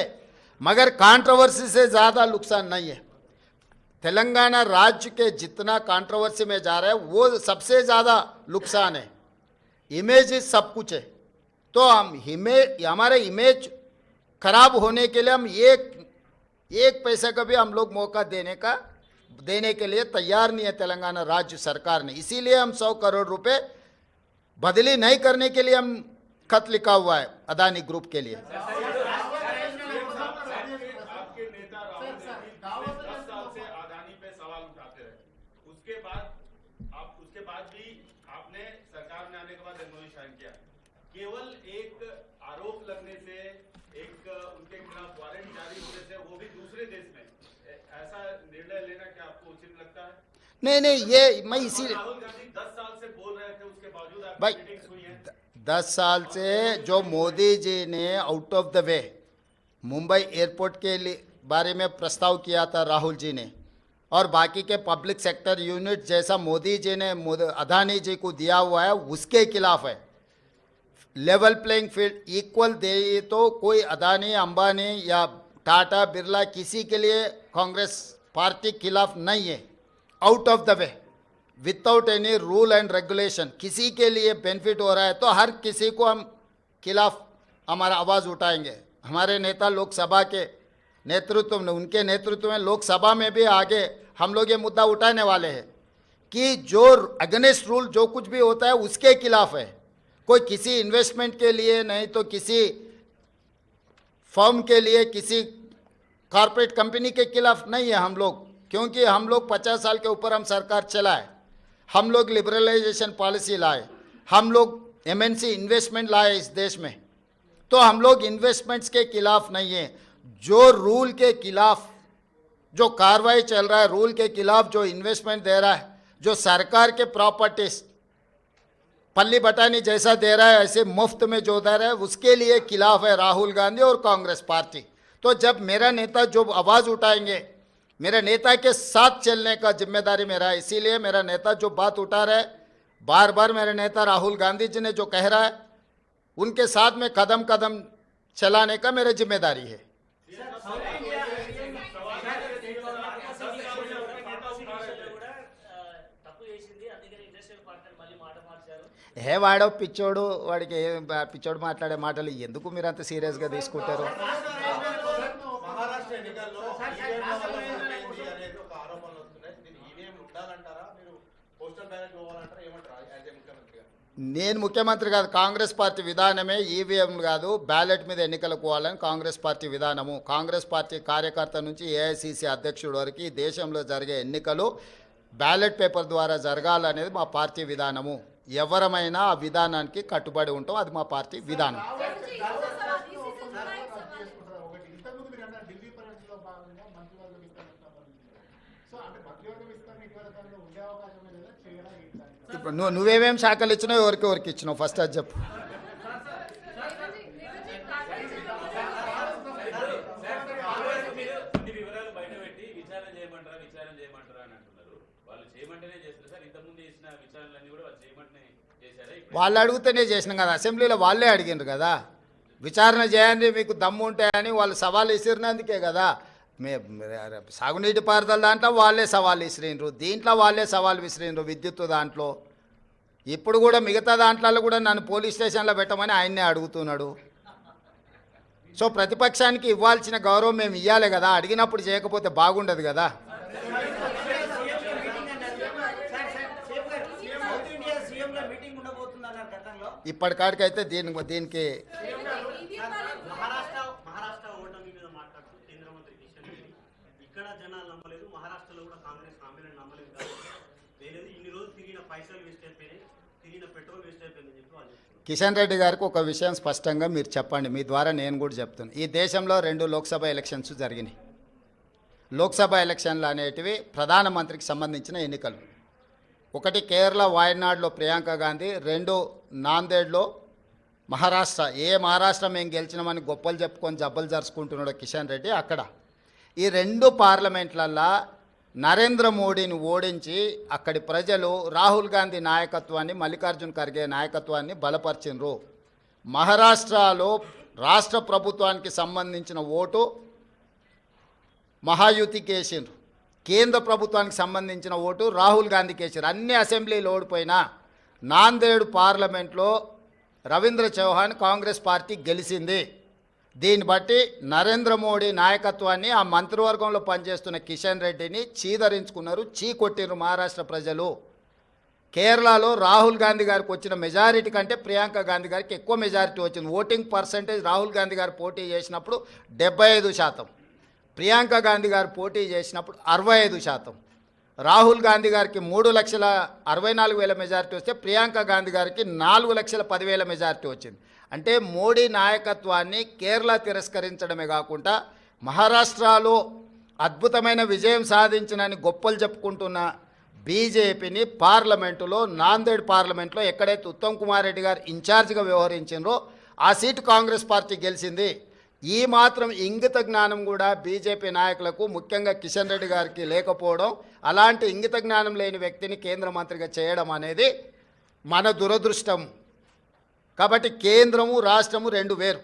मगर कंट्रोवर्सी से ज़्यादा नुकसान नहीं है. तेलंगाना राज्य के जितना कंट्रोवर्सी में जा रहा है वो सबसे ज़्यादा नुकसान है. इमेज सब कुछ है, तो हमारे इमेज खराब होने के लिए हम एक पैसे का भी हम लोग मौका देने के लिए तैयार नहीं है तेलंगाना राज्य सरकार ने. इसीलिए हम 100 करोड़ रुपए बदली नहीं करने के लिए हम खत लिखा हुआ है अदानी ग्रुप के लिए. आपके नेता राहुल गांधी 10 साल से अदानी पे सवाल उठाते रहे, उसके बाद भी आपने सरकार में आने के बाद एमओयू साइन किया. केवल एक आरोप लगने से, एक उनके खिलाफ वारंट जारी होने से, वो भी दूसरे देश में, ऐसा निर्णय लेना क्या आपको उचित लगता है? नहीं, ये मैं इसीलिए राहुल गांधी 10 साल से बोल रहे थे, उसके बावजूद आपकी भाई मीटिंग्स हुई है. 10 साल से जो मोदी जी ने out of the way Mumbai airport के लिए बारे में प्रस्ताव किया था राहुल जी ने, और बाकी के पब्लिक सेक्टर यूनिट जैसा मोदी जी ने अदानी जी को दिया हुआ है उसके खिलाफ है. लेवल प्लेइंग फील्ड इक्वल दे तो कोई अदानी, अंबानी या टाटा, बिरला किसी के लिए कांग्रेस पार्टी खिलाफ नहीं है. Out of the way without any rule and regulation किसी के लिए बेनिफिट हो रहा है तो हर किसी को हम खिलाफ हमारा आवाज़ उठाएंगे. हमारे नेता लोकसभा के नेतृत्व में, उनके नेतृत्व में लोकसभा में भी आगे हम लोग ये मुद्दा उठाने वाले हैं कि जो अगेंस्ट रूल जो कुछ भी होता है उसके खिलाफ है. कोई किसी इन्वेस्टमेंट के लिए नहीं तो किसी फर्म के लिए, किसी कॉरपोरेट कंपनी के खिलाफ नहीं है हम लोग, क्योंकि हम लोग 50 साल के ऊपर हम सरकार चलाए, हम लोग लिबरलाइजेशन पॉलिसी लाए, हम लोग MNC इन्वेस्टमेंट लाए इस देश में. तो हम लोग इन्वेस्टमेंट्स के खिलाफ नहीं है. जो रूल के खिलाफ जो कार्रवाई चल रहा है, रूल के खिलाफ जो इन्वेस्टमेंट दे रहा है, जो सरकार के प्रॉपर्टीज पल्ली बटानी जैसा दे रहा है, ऐसे मुफ्त में जो दे रहा है, उसके लिए खिलाफ है राहुल गांधी और कांग्रेस पार्टी. तो जब मेरा नेता जो आवाज़ उठाएंगे, मेरे नेता के साथ चलने का जिम्मेदारी मेरा है. इसीलिए मेरा नेता जो बात उठा रहा है, बार बार मेरे नेता राहुल गांधी जी ने जो कह रहा है, उनके साथ में कदम कदम चलाने का मेरा जिम्मेदारी है। హే వాడో పిచ్చోడు, వాడికి పిచ్చోడు మాట్లాడే మాటలు ఎందుకు మీరు అంత సీరియస్గా తీసుకుంటారు? మహారాష్ట్ర ఎన్నికల్లో ఒక ఆరోపణలు వస్తున్నాయి. దీన్ని ఈవీఎం ఉండాలంటారా, మీరు పోస్టల్ బ్యాలెట్ పోవాలంటారా, ఏమంటారా యాజ్ ఏ ముఖ్యమంత్రిగా? నేను ముఖ్యమంత్రి కాదు, కాంగ్రెస్ పార్టీ విధానమే ఈవీఎం కాదు, బ్యాలెట్ మీద ఎన్నికలకు పోవాలని కాంగ్రెస్ పార్టీ విధానము. కాంగ్రెస్ పార్టీ కార్యకర్త నుంచి ఏఐసిసి అధ్యక్షుడు వరకు ఈ దేశంలో జరిగే ఎన్నికలు బ్యాలెట్ పేపర్ ద్వారా జరగాలనేది మా పార్టీ విధానము. ఎవరమైనా ఆ విధానానికి కట్టుబడి ఉంటాం, అది మా పార్టీ విధానం. ఇప్పుడు నువ్వేమేం శాఖలు ఇచ్చినావు, ఎవరికి ఇచ్చినావు ఫస్ట్ అది చెప్పు. వాళ్ళు అడిగితేనే చేసినాం కదా, అసెంబ్లీలో వాళ్ళే అడిగినారు కదా విచారణ చేయండి మీకు దమ్ము ఉంటాయని. వాళ్ళు సవాల్ విసిరినందుకే కదా. సాగునీటి పారుదల దాంట్లో వాళ్ళే సవాల్ విసిరినరు, దీంట్లో వాళ్ళే సవాల్ విసిరినరు, విద్యుత్ దాంట్లో. ఇప్పుడు కూడా మిగతా దాంట్లో కూడా నన్ను పోలీస్ స్టేషన్లో పెట్టమని ఆయన్నే అడుగుతున్నాడు. సో ప్రతిపక్షానికి ఇవ్వాల్సిన గౌరవం మేము ఇవ్వాలి కదా, అడిగినప్పుడు చేయకపోతే బాగుండదు కదా. ఇప్పటికాడికైతే దీనికి మహారాష్ట్ర ఓటమి మీద మాట్లాడుతూ కేంద్ర మంత్రి కిషన్ రెడ్డి ఇక్కడ జనాలు నమ్మలేదు, మహారాష్ట్రలో కూడా కాంగ్రెస్ హామీలను నమ్మలేదు కాబట్టి ఇన్ని రోజులు తిరిగిన పైసలు వేస్ట్ అయిపోయినాయి, తిరిగిన పెట్రోల్ వేస్ట్ అయిపోయిందని చెప్పి వాళ్ళు చెప్తున్నారు. కిషన్ రెడ్డి గారికి ఒక విషయం స్పష్టంగా మీరు చెప్పండి, మీ ద్వారా నేను కూడా చెప్తాను. ఈ దేశంలో 2 లోక్సభ ఎలక్షన్స్ జరిగినాయి. లోక్సభ ఎలక్షన్లు అనేటివి ప్రధానమంత్రికి సంబంధించిన ఎన్నికలు. ఒకటి కేరళ వాయనాడ్లో ప్రియాంక గాంధీ, 2 నాందేడ్లో మహారాష్ట్ర. మహారాష్ట్ర మేము గెలిచినామని గొప్పలు చెప్పుకొని జబ్బలు జరుచుకుంటున్నాడు కిషన్ రెడ్డి అక్కడ. ఈ 2 పార్లమెంట్లల్లో నరేంద్ర మోడీని ఓడించి అక్కడి ప్రజలు రాహుల్ గాంధీ నాయకత్వాన్ని, మల్లికార్జున్ ఖర్గే నాయకత్వాన్ని బలపరిచినరు. మహారాష్ట్రలో రాష్ట్ర ప్రభుత్వానికి సంబంధించిన ఓటు మహాయుతికి వేసిండ్రు, కేంద్ర ప్రభుత్వానికి సంబంధించిన ఓటు రాహుల్ గాంధీకి వేసారు. అన్ని అసెంబ్లీలు ఓడిపోయినా నాందేడ్ పార్లమెంట్లో రవీంద్ర చౌహాన్ కాంగ్రెస్ పార్టీ గెలిచింది. దీన్ని బట్టి నరేంద్ర మోడీ నాయకత్వాన్ని, ఆ మంత్రివర్గంలో పనిచేస్తున్న కిషన్ రెడ్డిని చీదరించుకున్నారు, చీకొట్టినారు మహారాష్ట్ర ప్రజలు. కేరళలో రాహుల్ గాంధీ గారికి వచ్చిన మెజారిటీ కంటే ప్రియాంక గాంధీ గారికి ఎక్కువ మెజారిటీ వచ్చింది. ఓటింగ్ పర్సంటేజ్ రాహుల్ గాంధీ గారు పోటీ చేసినప్పుడు 75%, ప్రియాంక గాంధీ గారు పోటీ చేసినప్పుడు 65%. రాహుల్ గాంధీ గారికి 3,64,000 మెజారిటీ వస్తే ప్రియాంక గాంధీ గారికి 4,10,000 మెజారిటీ వచ్చింది. అంటే మోడీ నాయకత్వాన్ని కేరళ తిరస్కరించడమే కాకుండా మహారాష్ట్రలో అద్భుతమైన విజయం సాధించినని గొప్పలు చెప్పుకుంటున్న బీజేపీని పార్లమెంటులో, నాందేడ్ పార్లమెంట్లో ఎక్కడైతే ఉత్తమ్ కుమార్ రెడ్డి గారు ఇన్ఛార్జిగా వ్యవహరించారో ఆ సీటు కాంగ్రెస్ పార్టీ గెలిచింది. ఈ మాత్రం ఇంగిత జ్ఞానం కూడా బీజేపీ నాయకులకు, ముఖ్యంగా కిషన్ రెడ్డి గారికి లేకపోవడం, అలాంటి ఇంగిత జ్ఞానం లేని వ్యక్తిని కేంద్ర మంత్రిగా చేయడం అనేది మన దురదృష్టం. కాబట్టి కేంద్రము రాష్ట్రము 2 వేరు.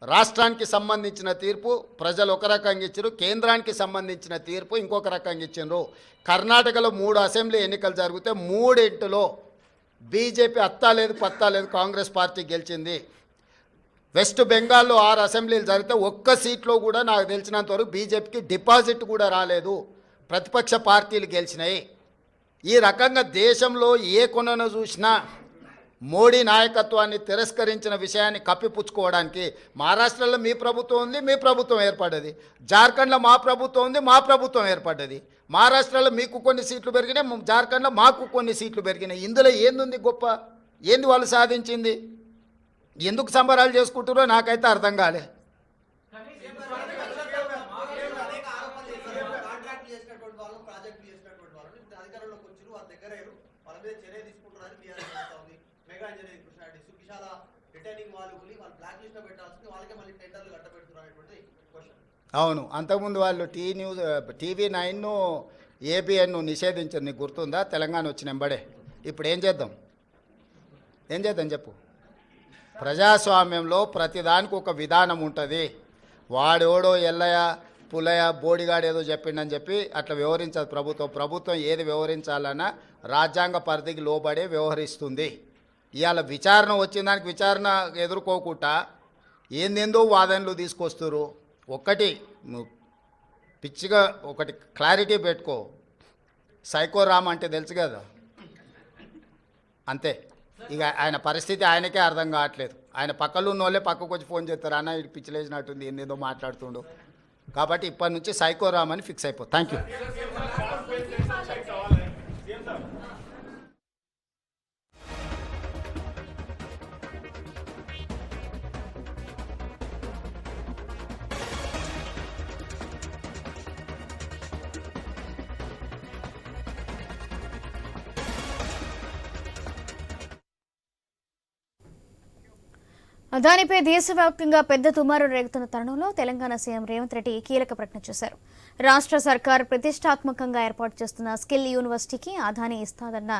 రాష్ట్రానికి సంబంధించిన తీర్పు ప్రజలు ఒక రకంగా ఇచ్చారు, కేంద్రానికి సంబంధించిన తీర్పు ఇంకొక రకంగా ఇచ్చారు. కర్ణాటకలో 3 అసెంబ్లీ ఎన్నికలు జరిగితే 3 బీజేపీ అత్తా లేదు పత్తా లేదు కాంగ్రెస్ పార్టీ గెలిచింది. వెస్ట్ బెంగాల్లో 6 అసెంబ్లీలు జరిగితే ఒక్క సీట్లో కూడా నాకు తెలిసినంతవరకు బీజేపీకి డిపాజిట్ కూడా రాలేదు, ప్రతిపక్ష పార్టీలు గెలిచినాయి. ఈ రకంగా దేశంలో ఏ కొనను చూసినా మోడీ నాయకత్వాన్ని తిరస్కరించిన విషయాన్ని కప్పిపుచ్చుకోవడానికి మహారాష్ట్రలో మీ ప్రభుత్వం ఉంది, మీ ప్రభుత్వం ఏర్పడ్డది. జార్ఖండ్లో మా ప్రభుత్వం ఉంది, మా ప్రభుత్వం ఏర్పడ్డది. మహారాష్ట్రలో మీకు కొన్ని సీట్లు పెరిగినాయి, జార్ఖండ్లో మాకు కొన్ని సీట్లు పెరిగినాయి. ఇందులో ఏంది గొప్ప, ఏంది వాళ్ళు సాధించింది? ఎందుకు సంబరాలు చేసుకుంటారో నాకైతే అర్థం కాలే. అవును, అంతకుముందు వాళ్ళు TV9 ABN నిషేధించారు, నీకు గుర్తుందా? తెలంగాణ వచ్చిన వెంబడే. ఇప్పుడు ఏం చేద్దాం చెప్పు. ప్రజాస్వామ్యంలో ప్రతిదానికి ఒక విధానం ఉంటుంది. వాడెవడో ఎల్లయ్య పుల్లయ్య బోడిగాడు ఏదో చెప్పిండని చెప్పి అట్లా వ్యవహరించదు ప్రభుత్వం ఏది వ్యవహరించాలన్నా రాజ్యాంగ పరిధికి లోబడే వ్యవహరిస్తుంది. ఇవాళ విచారణ వచ్చిన దానికి విచారణ ఎదుర్కోకుండా ఏందేందో వాదనలు తీసుకొస్తారు. ఒక్కటి నువ్వు పిచ్చిగా ఒకటి క్లారిటీ పెట్టుకో, సైకో రామ్ అంటే తెలుసు కదా, అంతే. ఇక ఆయన పరిస్థితి ఆయనకే అర్థం కావట్లేదు. ఆయన పక్కలో ఉన్న వాళ్ళే పక్కకు వచ్చి ఫోన్ చేస్తారు, అన్న ఇది పిచ్చిలేసినట్టుంది ఏందేదో మాట్లాడుతుండు. కాబట్టి ఇప్పటి నుంచి సైకో రామ్ అని ఫిక్స్ అయిపో. Thank you. అదానిపై దేశవ్యాప్తంగా పెద్ద దుమారం రేగుతున్న తరుణంలో తెలంగాణ సీఎం రేవంత్ రెడ్డి కీలక ప్రకటన చేశారు. రాష్ట్ర సర్కార్ ప్రతిష్టాత్మకంగా ఏర్పాటు చేస్తున్న స్కిల్ యూనివర్సిటీకి అదాని ఇస్తాదన్న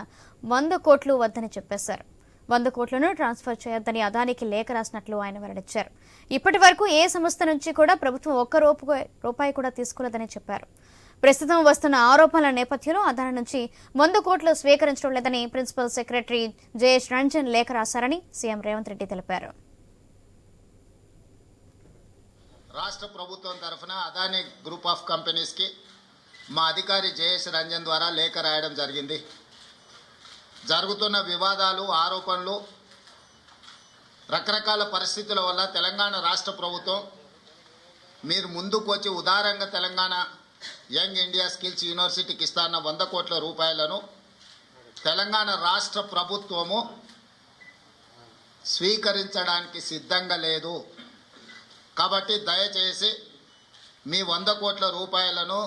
100 కోట్లు వద్దని చెప్పేశారు. 100 కోట్లను ట్రాన్స్ఫర్ చేయొద్దని అదానికి లేఖ రాసినట్లు ఆయన వెల్లడించారు. ఇప్పటి వరకు ఏ సంస్థ నుంచి కూడా ప్రభుత్వం ఒక్క రూపాయి కూడా తీసుకోలేదని చెప్పారు. ప్రస్తుతం వస్తున్న ఆరోపణల నేపథ్యంలో అదాని నుంచి 100 కోట్లు స్వీకరించడం లేదని ప్రిన్సిపల్ సెక్రటరీ జయేష్ రంజన్ లేఖ రాశారని సీఎం రేవంత్ రెడ్డి తెలిపారు. రాష్ట్ర ప్రభుత్వం తరఫున అదానీ గ్రూప్ ఆఫ్ కంపెనీస్కి మా అధికారి జయేష్ రంజన్ ద్వారా లేఖ రాయడం జరిగింది. జరుగుతున్న వివాదాలు, ఆరోపణలు, రకరకాల పరిస్థితుల వల్ల తెలంగాణ రాష్ట్ర ప్రభుత్వం మీరు ముందుకు వచ్చి ఉదారంగా తెలంగాణ యంగ్ ఇండియా స్కిల్స్ యూనివర్సిటీకి ఇస్తాన్న 100 కోట్ల రూపాయలను తెలంగాణ రాష్ట్ర ప్రభుత్వము స్వీకరించడానికి సిద్ధంగా లేదు. కాబట్టి దయచేసి మీ 100 కోట్ల రూపాయలను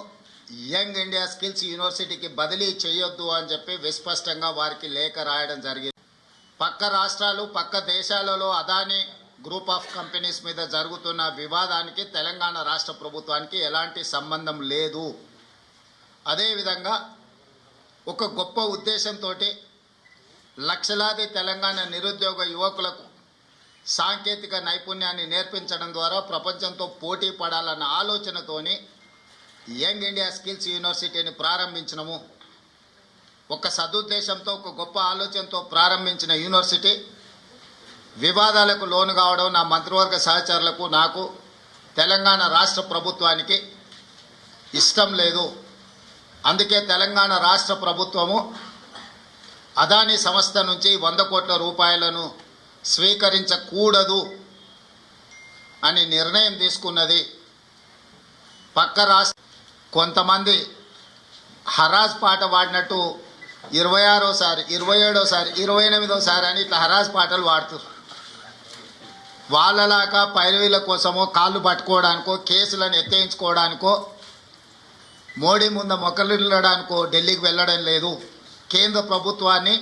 యంగ్ ఇండియా స్కిల్స్ యూనివర్సిటీకి బదిలీ చేయొద్దు అని చెప్పి విస్పష్టంగా వారికి లేఖ రాయడం జరిగింది. పక్క రాష్ట్రాలు, పక్క దేశాలలో అదానీ గ్రూప్ ఆఫ్ కంపెనీస్ మీద జరుగుతున్న వివాదానికి తెలంగాణ రాష్ట్ర ప్రభుత్వానికి ఎలాంటి సంబంధం లేదు. అదేవిధంగా ఒక గొప్ప ఉద్దేశంతో లక్షలాది తెలంగాణ నిరుద్యోగ యువకులకు సాంకేతిక నైపుణ్యాన్ని నేర్పించడం ద్వారా ప్రపంచంతో పోటీ పడాలన్న ఆలోచనతోని యంగ్ ఇండియా స్కిల్స్ యూనివర్సిటీని ప్రారంభించినము. ఒక సదుద్దేశంతో, ఒక గొప్ప ఆలోచనతో ప్రారంభించిన యూనివర్సిటీ వివాదాలకు లోను కావడం నా మంత్రివర్గ సహచరులకు, నాకు, తెలంగాణ రాష్ట్ర ప్రభుత్వానికి ఇష్టం లేదు. అందుకే తెలంగాణ రాష్ట్ర ప్రభుత్వము అదానీ సంస్థ నుంచి 100 కోట్ల రూపాయలను స్వీకరించకూడదు అని నిర్ణయం తీసుకున్నది. పక్క రాష్ట్ర కొంతమంది హరాజ్ పాట పాడినట్టు 26సారి, 27సారి, 28సారి అని ఇట్లా హరాజ్ పాటలు పాడుతారు. వాళ్ళలాగా పైరవీల కోసమో, కాళ్ళు పట్టుకోవడానికో, కేసులను ఎత్తేయించుకోవడానికో, మోడీ ముందు మొక్కలిల్లడానికో ఢిల్లీకి వెళ్ళడం లేదు. కేంద్ర ప్రభుత్వాన్ని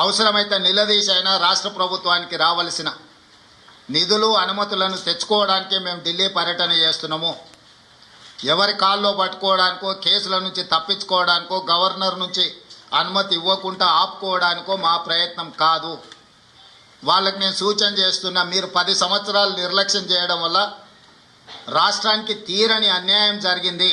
అవసరమైతే నిలదీసైనా రాష్ట్ర ప్రభుత్వానికి రావాల్సిన నిధులు, అనుమతులను తెచ్చుకోవడానికే మేము ఢిల్లీ పర్యటన చేస్తున్నాము. ఎవరి కాల్లో పట్టుకోవడానికో, కేసుల నుంచి తప్పించుకోవడానికో, గవర్నర్ నుంచి అనుమతి ఇవ్వకుండా ఆపుకోవడానికో మా ప్రయత్నం కాదు. వాళ్ళకి నేను సూచన చేస్తున్నా, మీరు 10 సంవత్సరాలు నిర్లక్ష్యం చేయడం వల్ల రాష్ట్రానికి తీరని అన్యాయం జరిగింది.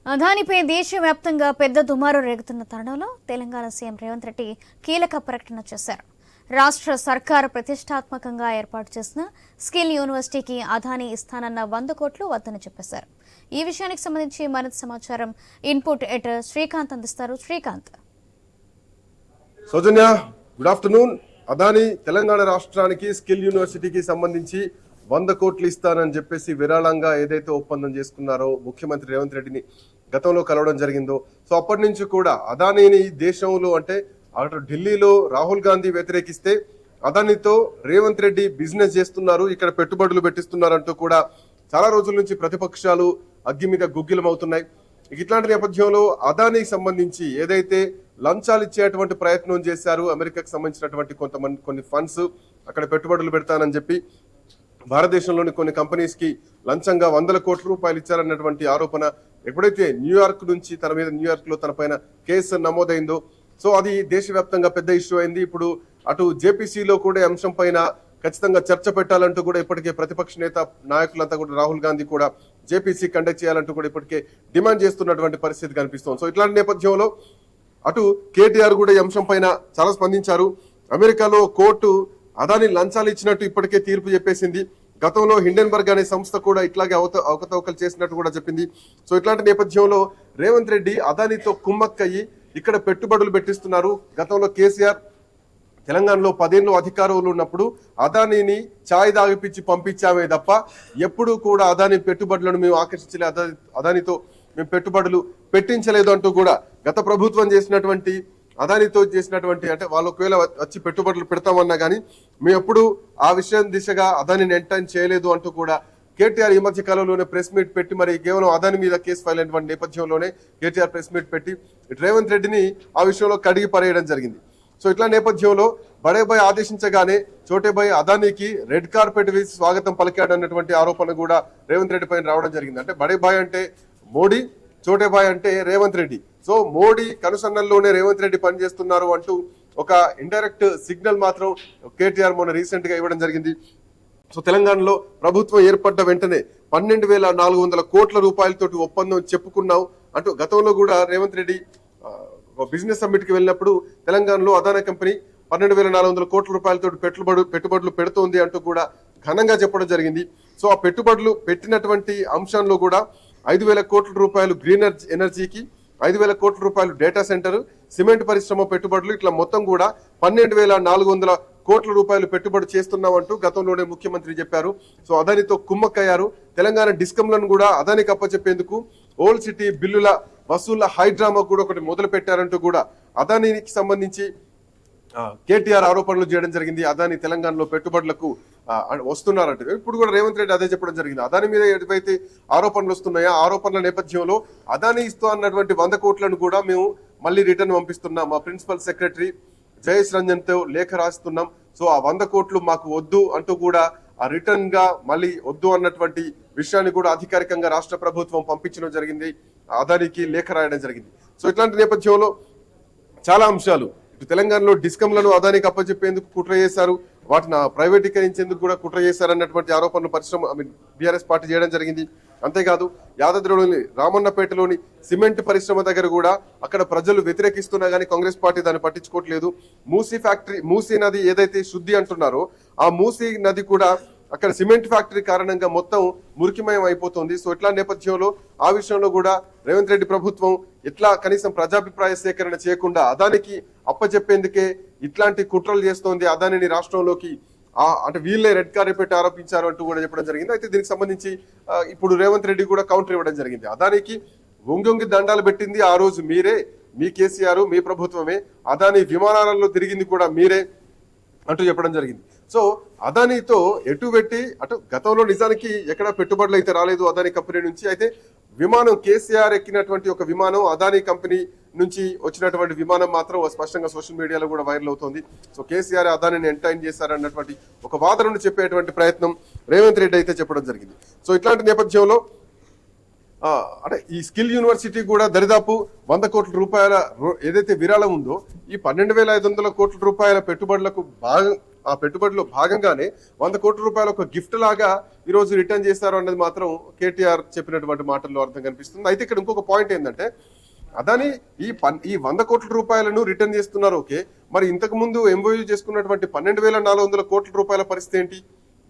అదానిపై దేశవ్యాప్తంగా పెద్ద దుమారం రేగుతున్న తరుణంలో తెలంగాణ సీఎం రేవంత్ రెడ్డి కీలక ప్రకటన చేశారు. రాష్ట్ర సర్కారు ప్రతిష్టాత్మకంగా ఏర్పాటు చేసిన స్కిల్ యూనివర్సిటీకి అదానీ ఇస్తానన్న 100 కోట్లు వద్దని చెప్పేశారు. ఈ విషయానికి సంబంధించి మరింత సమాచారం ఇన్పుట్ ఎడిటర్ శ్రీకాంత్ అందిస్తారు. శ్రీకాంత్. సౌజన్య, గుడ్ ఆఫ్టర్నూన్. అదానీ తెలంగాణ రాష్ట్రానికి స్కిల్ యూనివర్సిటీకి సంబంధించి 100 కోట్లు ఇస్తానని చెప్పేసి విరాళంగా ఏదైతే ఒప్పందం చేసుకున్నారో ముఖ్యమంత్రి రేవంత్ రెడ్డిని గతంలో కలవడం జరిగిందో, సో అప్పటి నుంచి కూడా అదానీని దేశంలో అంటే అటు ఢిల్లీలో రాహుల్ గాంధీ వ్యతిరేకిస్తే అదానీతో రేవంత్ రెడ్డి బిజినెస్ చేస్తున్నారు, ఇక్కడ పెట్టుబడులు పెట్టిస్తున్నారంటూ కూడా చాలా రోజుల నుంచి ప్రతిపక్షాలు అగ్గి మీద గుగ్గిలమవుతున్నాయి. ఇట్లాంటి నేపథ్యంలో అదానీకి సంబంధించి ఏదైతే లంచాలు ఇచ్చేటువంటి ప్రయత్నం చేశారు, అమెరికాకు సంబంధించినటువంటి కొన్ని ఫండ్స్ అక్కడ పెట్టుబడులు పెడతానని చెప్పి భారతదేశంలోని కొన్ని కంపెనీస్ కి లంచంగా 100 కోట్ల రూపాయలు ఇచ్చారన్నటువంటి ఆరోపణ ఎప్పుడైతే న్యూయార్క్ నుంచి న్యూయార్క్ లో తన పైన కేసు నమోదైందో, సో అది దేశవ్యాప్తంగా పెద్ద ఇష్యూ అయింది. ఇప్పుడు అటు జేపీసీలో కూడా అంశం పైన ఖచ్చితంగా చర్చ పెట్టాలంటూ కూడా ఇప్పటికే ప్రతిపక్ష నేత నాయకులంతా కూడా రాహుల్ గాంధీ కూడా జేపీసీ కండక్ట్ చేయాలంటూ కూడా ఇప్పటికే డిమాండ్ చేస్తున్నటువంటి పరిస్థితి కనిపిస్తోంది. సో ఇట్లాంటి నేపథ్యంలో అటు కేటీఆర్ కూడా ఈ అంశం పైన చాలా స్పందించారు. అమెరికాలో కోర్టు అదాని లంచాలు ఇచ్చినట్టు ఇప్పటికే తీర్పు చెప్పేసింది. గతంలో హిండెన్బర్గ్ అనే సంస్థ కూడా ఇట్లాగే అవకతవకలు చేసినట్టు కూడా చెప్పింది. సో ఇట్లాంటి నేపథ్యంలో రేవంత్ రెడ్డి అదానితో కుమ్మక్కయ్యి ఇక్కడ పెట్టుబడులు పెట్టిస్తున్నారు. గతంలో కేసీఆర్ తెలంగాణలో 10 ఏళ్ళు అధికారంలో ఉన్నప్పుడు అదానిని ఛాయ్ దాగిపించి పంపించామే తప్ప ఎప్పుడూ కూడా అదాని పెట్టుబడులను మేము ఆకర్షించలేదు, అదానితో మేము పెట్టుబడులు పెట్టించలేదు అంటూ కూడా గత ప్రభుత్వం చేసినటువంటి అదానితో చేసినటువంటి అంటే వాళ్ళు ఒకవేళ వచ్చి పెట్టుబడులు పెడతామన్నా కానీ మేము ఎప్పుడు ఆ విషయం దిశగా అదానిని ఎంటైన్ చేయలేదు అంటూ కూడా కేటీఆర్ ఈ మధ్య కాలంలోనే ప్రెస్ మీట్ పెట్టి మరి కేవలం అదాని మీద కేసు ఫైల్ అయినటువంటి నేపథ్యంలోనే కేటీఆర్ ప్రెస్ మీట్ పెట్టి రేవంత్ రెడ్డిని ఆ విషయంలో కడిగి పరేయడం జరిగింది. సో ఇట్లా నేపథ్యంలో బడేబాయ్ ఆదేశించగానే చోటేబాయ్ అదానికి రెడ్ కార్పెట్ వేసి స్వాగతం పలికాడు అన్నటువంటి ఆరోపణ కూడా రేవంత్ రెడ్డి పైన రావడం జరిగింది. అంటే బడేబాయ్ అంటే మోడీ, చోటేబాయ్ అంటే రేవంత్ రెడ్డి. సో మోడీ కనుసన్నల్లోనే రేవంత్ రెడ్డి పనిచేస్తున్నారు అంటూ ఒక ఇండైరెక్ట్ సిగ్నల్ మాత్రం కేటీఆర్ మొన్న రీసెంట్ గా ఇవ్వడం జరిగింది. సో తెలంగాణలో ప్రభుత్వం ఏర్పడ్డ వెంటనే 12,400 కోట్ల రూపాయలతోటి ఒప్పందం చెప్పుకున్నాం అంటూ గతంలో కూడా రేవంత్ రెడ్డి బిజినెస్ సమ్మిట్ కి వెళ్ళినప్పుడు తెలంగాణలో అదాని కంపెనీ 12,400 కోట్ల రూపాయలతో పెట్టుబడులు పెడుతోంది అంటూ కూడా ఘనంగా చెప్పడం జరిగింది. సో ఆ పెట్టుబడులు పెట్టినటువంటి అంశంలో కూడా 5,000 కోట్ల రూపాయలు గ్రీన్ ఎనర్జీకి, 5,000 కోట్ల రూపాయలు డేటా సెంటర్, సిమెంట్ పరిశ్రమ పెట్టుబడులు, ఇట్లా మొత్తం కూడా 12,400 కోట్ల రూపాయలు పెట్టుబడి చేస్తున్నామంటూ గతంలోనే ముఖ్యమంత్రి చెప్పారు. సో అదానితో కుమ్మక్కయ్యారు. తెలంగాణ డిస్కంలను కూడా అదానికి అప్పచెప్పేందుకు ఓల్డ్ సిటీ బిల్లుల వసూళ్ల హైడ్రామా కూడా ఒకటి మొదలు పెట్టారంటూ కూడా అదానికి సంబంధించి కేటీఆర్ ఆరోపణలు చేయడం జరిగింది. అదాని తెలంగాణలో పెట్టుబడులకు వస్తున్నారంటే ఇప్పుడు కూడా రేవంత్ రెడ్డి అదే చెప్పడం జరిగింది. అదాని మీద ఏవైతే ఆరోపణలు వస్తున్నాయో ఆరోపణల నేపథ్యంలో అదాని ఇస్తూ అన్నటువంటి 100 కోట్లను కూడా మేము మళ్ళీ రిటర్న్ పంపిస్తున్నాం. మా ప్రిన్సిపల్ సెక్రటరీ జయేష్ రంజన్ తో లేఖ రాస్తున్నాం. సో ఆ 100 కోట్లు మాకు వద్దు అంటూ కూడా ఆ రిటర్న్ గా మళ్ళీ వద్దు అన్నటువంటి విషయాన్ని కూడా అధికారికంగా రాష్ట్ర ప్రభుత్వం పంపించడం జరిగింది. అదానికి లేఖ రాయడం జరిగింది. సో ఇట్లాంటి నేపథ్యంలో చాలా అంశాలు తెలంగాణలో డిస్కంలను అదానికి అప్పచెప్పేందుకు కుట్ర చేశారు, వాటిని ప్రైవేటీకరించేందుకు కూడా కుట్ర చేశారన్నటువంటి ఆరోపణలు బీఆర్ఎస్ పార్టీ చేయడం జరిగింది. అంతేకాదు యాదాద్రిలోని రామన్నపేటలోని సిమెంట్ పరిశ్రమ దగ్గర కూడా అక్కడ ప్రజలు వ్యతిరేకిస్తున్నా కానీ కాంగ్రెస్ పార్టీ దాన్ని పట్టించుకోవట్లేదు. మూసీ నది ఏదైతే శుద్ధి అంటున్నారో ఆ మూసీ నది కూడా అక్కడ సిమెంట్ ఫ్యాక్టరీ కారణంగా మొత్తం మురికిమయం అయిపోతుంది. సో ఇట్లా నేపథ్యంలో ఆ విషయంలో కూడా రేవంత్ రెడ్డి ప్రభుత్వం ఎట్లా కనీసం ప్రజాభిప్రాయ సేకరణ చేయకుండా అదానికి అప్పచెప్పేందుకే ఇట్లాంటి కుట్రలు చేస్తోంది. అదానిని రాష్ట్రంలోకి అంటే వీళ్ళే రెడ్ కార్పెట్ ఆరోపించారు అంటూ కూడా చెప్పడం జరిగింది. అయితే దీనికి సంబంధించి ఇప్పుడు రేవంత్ రెడ్డి కూడా కౌంటర్ ఇవ్వడం జరిగింది. అదానికి వంగి దండాలు పెట్టింది ఆ రోజు మీరే, మీ కేసీఆర్, మీ ప్రభుత్వమే. అదాని విమానాలలో తిరిగింది కూడా మీరే అంటూ చెప్పడం జరిగింది. సో అదానితో ఎటు పెట్టి అటు గతంలో నిజానికి ఎక్కడ పెట్టుబడులు అయితే రాలేదు అదాని కంపెనీ నుంచి. అయితే విమానం కేసీఆర్ ఎక్కినటువంటి ఒక విమానం అదాని కంపెనీ నుంచి వచ్చినటువంటి విమానం మాత్రం స్పష్టంగా సోషల్ మీడియాలో కూడా వైరల్ అవుతోంది. సో కేసీఆర్ అదానిని ఎంటైన్ చేశారన్నటువంటి ఒక వాదనను చెప్పేటువంటి ప్రయత్నం రేవంత్ రెడ్డి అయితే చెప్పడం జరిగింది. సో ఇట్లాంటి నేపథ్యంలో అంటే ఈ స్కిల్ యూనివర్సిటీ కూడా దరిదాపు 100 కోట్ల రూపాయల ఏదైతే విరాళం ఉందో ఈ 12,500 కోట్ల రూపాయల పెట్టుబడులకు ఆ పెట్టుబడిలో భాగంగానే 100 కోట్ల రూపాయల ఒక గిఫ్ట్ లాగా ఈ రోజు రిటర్న్ చేశారు అన్నది మాత్రం కేటీఆర్ చెప్పినటువంటి మాటల్లో అర్థం కనిపిస్తుంది. అయితే ఇక్కడ ఇంకొక పాయింట్ ఏంటంటే అదాని ఈ 100 కోట్ల రూపాయలను రిటర్న్ చేస్తున్నారు. ఓకే, మరి ఇంతకు ముందు ఎంఓయూ చేసుకున్నటువంటి 12,400 కోట్ల రూపాయల పరిస్థితి ఏంటి?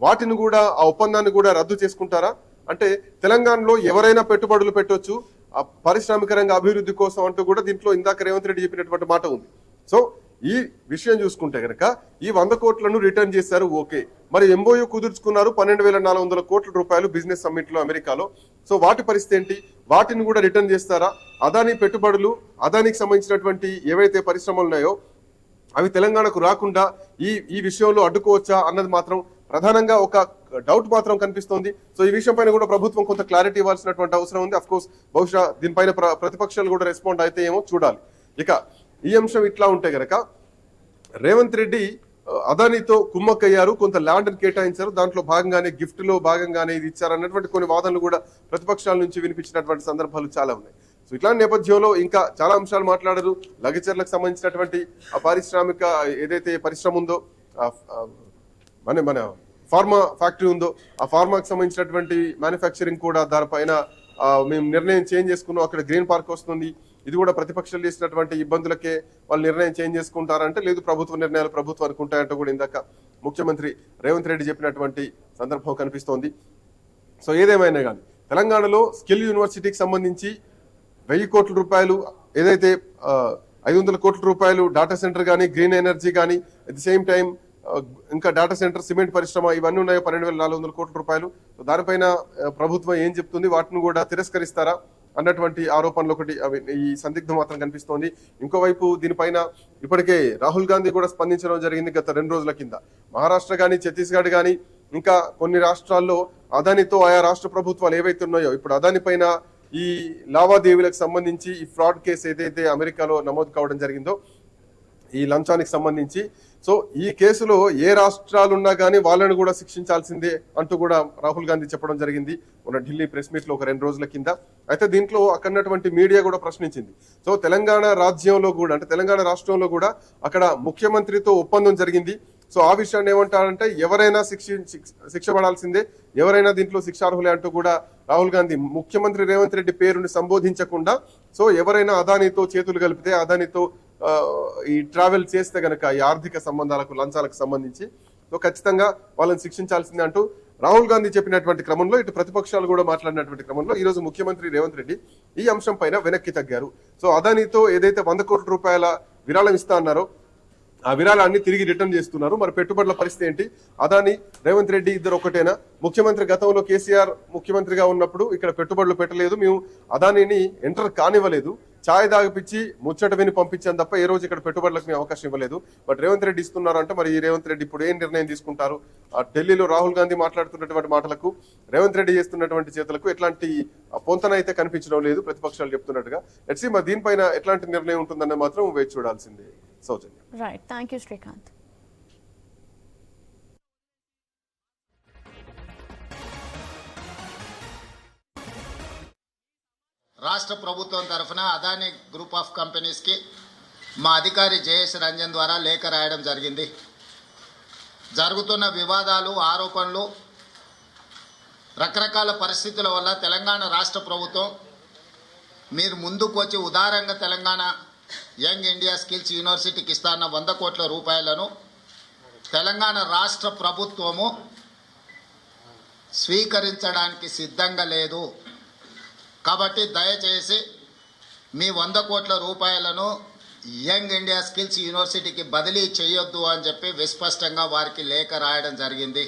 వాటిని కూడా ఆ ఒప్పందాన్ని కూడా రద్దు చేసుకుంటారా? అంటే తెలంగాణలో ఎవరైనా పెట్టుబడులు పెట్టొచ్చు పారిశ్రామిక రంగ అభివృద్ధి కోసం అంటూ కూడా దీంట్లో ఇందాక రేవంత్ రెడ్డి చెప్పినటువంటి మాట ఉంది. సో ఈ విషయం చూసుకుంటే కనుక ఈ 100 కోట్లను రిటర్న్ చేశారు. ఓకే, మరి ఎంఓయూ కుదుర్చుకున్నారు 12,400 కోట్ల రూపాయలు బిజినెస్ సమ్మిట్ లో అమెరికాలో. సో వాటి పరిస్థితి ఏంటి? వాటిని కూడా రిటర్న్ చేస్తారా? అదాని పెట్టుబడులు, అదానికి సంబంధించినటువంటి ఏవైతే పరిశ్రమలు ఉన్నాయో అవి తెలంగాణకు రాకుండా ఈ విషయంలో అడ్డుకోవచ్చా అన్నది మాత్రం ప్రధానంగా ఒక డౌట్ మాత్రం కనిపిస్తోంది. సో ఈ విషయం పైన కూడా ప్రభుత్వం కొంత క్లారిటీ ఇవ్వాల్సినటువంటి అవసరం ఉంది. అఫ్ కోర్స్ బహుశా దీనిపైన ప్రతిపక్షాలు కూడా రెస్పాండ్ అయితే ఏమో చూడాలి. ఇక ఈ అంశం ఇట్లా ఉంటే గనక రేవంత్ రెడ్డి అదానితో కుమ్మక్కయ్యారు, కొంత ల్యాండ్ కేటాయించారు, దాంట్లో భాగంగానే గిఫ్ట్ లో భాగంగానే ఇది ఇచ్చారన్నటువంటి కొన్ని వాదనలు కూడా ప్రతిపక్షాల నుంచి వినిపించినటువంటి సందర్భాలు చాలా ఉన్నాయి. సో ఇట్లాంటి నేపథ్యంలో ఇంకా చాలా అంశాలు మాట్లాడారు. లగచర్లకు సంబంధించినటువంటి ఆ పారిశ్రామిక ఏదైతే పరిశ్రమ ఉందో, మన ఫార్మా ఫ్యాక్టరీ ఉందో, ఆ ఫార్మాకి సంబంధించినటువంటి మ్యానుఫ్యాక్చరింగ్ కూడా దానిపైన మేము నిర్ణయం చేంజ్ చేసుకున్నాం. అక్కడ గ్రీన్ పార్క్ వస్తుంది. ఇది కూడా ప్రతిపక్షాలు చేసినటువంటి ఇబ్బందులకే వాళ్ళు నిర్ణయం చేంజ్ చేసుకుంటారంటే, లేదు ప్రభుత్వ నిర్ణయాలు ప్రభుత్వం అనుకుంటాయంటే కూడా ఇందాక ముఖ్యమంత్రి రేవంత్ రెడ్డి చెప్పినటువంటి సందర్భం కనిపిస్తోంది. సో ఏదేమైనా కానీ తెలంగాణలో స్కిల్ యూనివర్సిటీకి సంబంధించి 1000 కోట్ల రూపాయలు, ఏదైతే 500 కోట్ల రూపాయలు డాటా సెంటర్ కానీ, గ్రీన్ ఎనర్జీ కానీ, అట్ ది సేమ్ టైం ఇంకా డాటా సెంటర్, సిమెంట్ పరిశ్రమ, ఇవన్నీ ఉన్నాయి. 12,400 కోట్ల రూపాయలు. సో దానిపైన ప్రభుత్వం ఏం చెప్తుంది, వాటిని కూడా తిరస్కరిస్తారా అన్నటువంటి ఆరోపణలు ఒకటి ఈ సందిగ్ధం మాత్రం కనిపిస్తోంది. ఇంకోవైపు దీనిపైన ఇప్పటికే రాహుల్ గాంధీ కూడా స్పందించడం జరిగింది గత 2 రోజుల కింద. మహారాష్ట్ర కానీ, ఛత్తీస్గఢ్ కానీ, ఇంకా కొన్ని రాష్ట్రాల్లో అదానితో ఆయా రాష్ట్ర ప్రభుత్వాలు ఏవైతే ఉన్నాయో, ఇప్పుడు అదాని పైన ఈ లావాదేవీలకు సంబంధించి ఈ ఫ్రాడ్ కేసు ఏదైతే అమెరికాలో నమోదు కావడం జరిగిందో, ఈ లంచానికి సంబంధించి, సో ఈ కేసులో ఏ రాష్ట్రాలు ఉన్నా కానీ వాళ్ళని కూడా శిక్షించాల్సిందే అంటూ కూడా రాహుల్ గాంధీ చెప్పడం జరిగింది మన ఢిల్లీ ప్రెస్ మీట్ లో ఒక 2 రోజుల కింద. అయితే దీంట్లో అక్కడున్నటువంటి మీడియా కూడా ప్రశ్నించింది. సో తెలంగాణ రాజ్యంలో కూడా, అంటే తెలంగాణ రాష్ట్రంలో కూడా అక్కడ ముఖ్యమంత్రితో ఒప్పందం జరిగింది. సో ఆ విషయాన్ని ఏమంటారంటే, ఎవరైనా శిక్ష పడాల్సిందే, ఎవరైనా దీంట్లో శిక్షార్హులే అంటూ కూడా రాహుల్ గాంధీ ముఖ్యమంత్రి రేవంత్ రెడ్డి పేరుని సంబోధించకుండా, సో ఎవరైనా అదానితో చేతులు కలిపితే, అదానితో ఈ ట్రావెల్ చేస్తే గనక ఈ ఆర్థిక సంబంధాలకు, లంచాలకు సంబంధించి సో ఖచ్చితంగా వాళ్ళని శిక్షించాల్సిందే అంటూ రాహుల్ గాంధీ చెప్పినటువంటి క్రమంలో, ఇటు ప్రతిపక్షాలు కూడా మాట్లాడినటువంటి క్రమంలో ఈ రోజు ముఖ్యమంత్రి రేవంత్ రెడ్డి ఈ అంశం పైన వెనక్కి తగ్గారు. సో అదానితో ఏదైతే 100 కోట్ల రూపాయల విరాళం ఇస్తా అన్నారో ఆ విరాళాన్ని తిరిగి రిటర్న్ చేస్తున్నారు. మరి పెట్టుబడుల పరిస్థితి ఏంటి? అదాని, రేవంత్ రెడ్డి ఇద్దరు ఒకటేనా? ముఖ్యమంత్రి గతంలో కేసీఆర్ ముఖ్యమంత్రిగా ఉన్నప్పుడు ఇక్కడ పెట్టుబడులు పెట్టలేదు, మేము అదానిని ఎంటర్ కానివ్వలేదు, ఛాయ్ దాగిపిచ్చి ముచ్చట విని పంపించాను తప్ప ఏ రోజు ఇక్కడ పెట్టుబడులకు మేము అవకాశం ఇవ్వలేదు. బట్ రేవంత్ రెడ్డి ఇస్తున్నారు అంటే మరి ఈ రేవంత్ రెడ్డి ఇప్పుడు ఏం నిర్ణయం తీసుకుంటారు? ఢిల్లీలో రాహుల్ గాంధీ మాట్లాడుతున్నటువంటి మాటలకు, రేవంత్ రెడ్డి చేస్తున్నటువంటి చేతులకు ఎట్లాంటి పొంతన అయితే కనిపించడం లేదు, ప్రతిపక్షాలు చెప్తున్నట్టుగా. లెట్స్ సీ మరి దీనిపైన ఎట్లాంటి నిర్ణయం ఉంటుందన్న మాత్రం వేచి చూడాల్సిందే. Soujanya. Right, thank you Srikanth. రాష్ట్ర ప్రభుత్వం తరఫున అదానీ గ్రూప్ ఆఫ్ కంపెనీస్కి మా అధికారి జయేష్ రంజన్ ద్వారా లేఖ రాయడం జరిగింది. జరుగుతున్న వివాదాలు, ఆరోపణలు, రకరకాల పరిస్థితుల వల్ల తెలంగాణ రాష్ట్ర ప్రభుత్వం మీరు ముందుకు వచ్చి ఉదారంగా తెలంగాణ యంగ్ ఇండియా స్కిల్స్ యూనివర్సిటీకి ఇస్తాన్న 100 కోట్ల రూపాయలను తెలంగాణ రాష్ట్ర ప్రభుత్వము స్వీకరించడానికి సిద్ధంగా లేదు. కాబట్టి దయచేసి మీ 100 కోట్ల రూపాయలను యంగ్ ఇండియా స్కిల్స్ యూనివర్సిటీకి బదిలీ చేయొద్దు అని చెప్పి విస్పష్టంగా వారికి లేఖ రాయడం జరిగింది.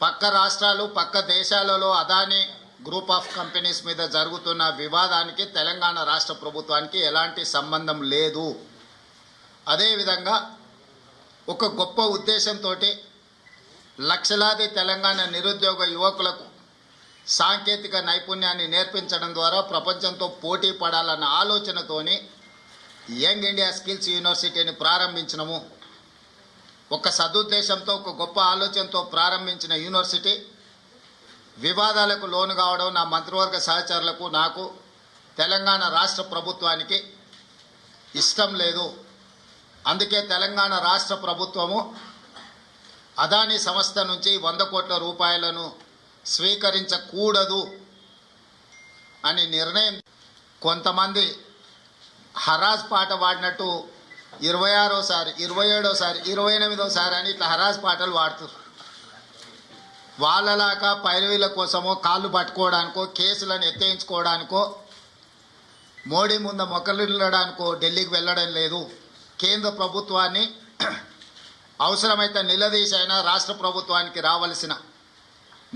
పక్క రాష్ట్రాలు, పక్క దేశాలలో అదానీ గ్రూప్ ఆఫ్ కంపెనీస్ మీద జరుగుతున్న వివాదానికి తెలంగాణ రాష్ట్ర ప్రభుత్వానికి ఎలాంటి సంబంధం లేదు. అదేవిధంగా ఒక గొప్ప ఉద్దేశంతో లక్షలాది తెలంగాణ నిరుద్యోగ యువకులకు సాంకేతిక నైపుణ్యాన్ని నేర్పించడం ద్వారా ప్రపంచంతో పోటీ పడాలన్న ఆలోచనతోని యంగ్ ఇండియా స్కిల్స్ యూనివర్సిటీని ప్రారంభించినము. ఒక సదుద్దేశంతో, ఒక గొప్ప ఆలోచనతో ప్రారంభించిన యూనివర్సిటీ వివాదాలకు లోను కావడం నా మంత్రివర్గ సహచరులకు, నాకు, తెలంగాణ రాష్ట్ర ప్రభుత్వానికి ఇష్టం లేదు. అందుకే తెలంగాణ రాష్ట్ర ప్రభుత్వము అదానీ సంస్థ నుంచి 100 కోట్ల రూపాయలను స్వీకరించకూడదు అని నిర్ణయం. కొంతమంది హరాజ్ పాట పాడినట్టు 26సారి, 27సారి, 28సారి అని ఇట్లా హరాజ్ పాటలు పాడుతారు. వాళ్ళలాగా పైరవీల కోసమో, కాళ్ళు పట్టుకోవడానికో, కేసులను ఎత్తేయించుకోవడానికో, మోడీ ముందు మొక్కలిల్లడానికో ఢిల్లీకి వెళ్ళడం లేదు. కేంద్ర ప్రభుత్వాన్ని అవసరమైతే నిలదీసైనా రాష్ట్ర ప్రభుత్వానికి రావాల్సిన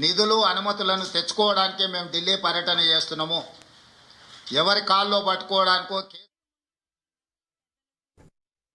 నిధులు, అనుమతులను తెచ్చుకోవడానికే మేము ఢిల్లీ పర్యటన చేస్తున్నాము. ఎవరి కాల్లో పట్టుకోవడానికో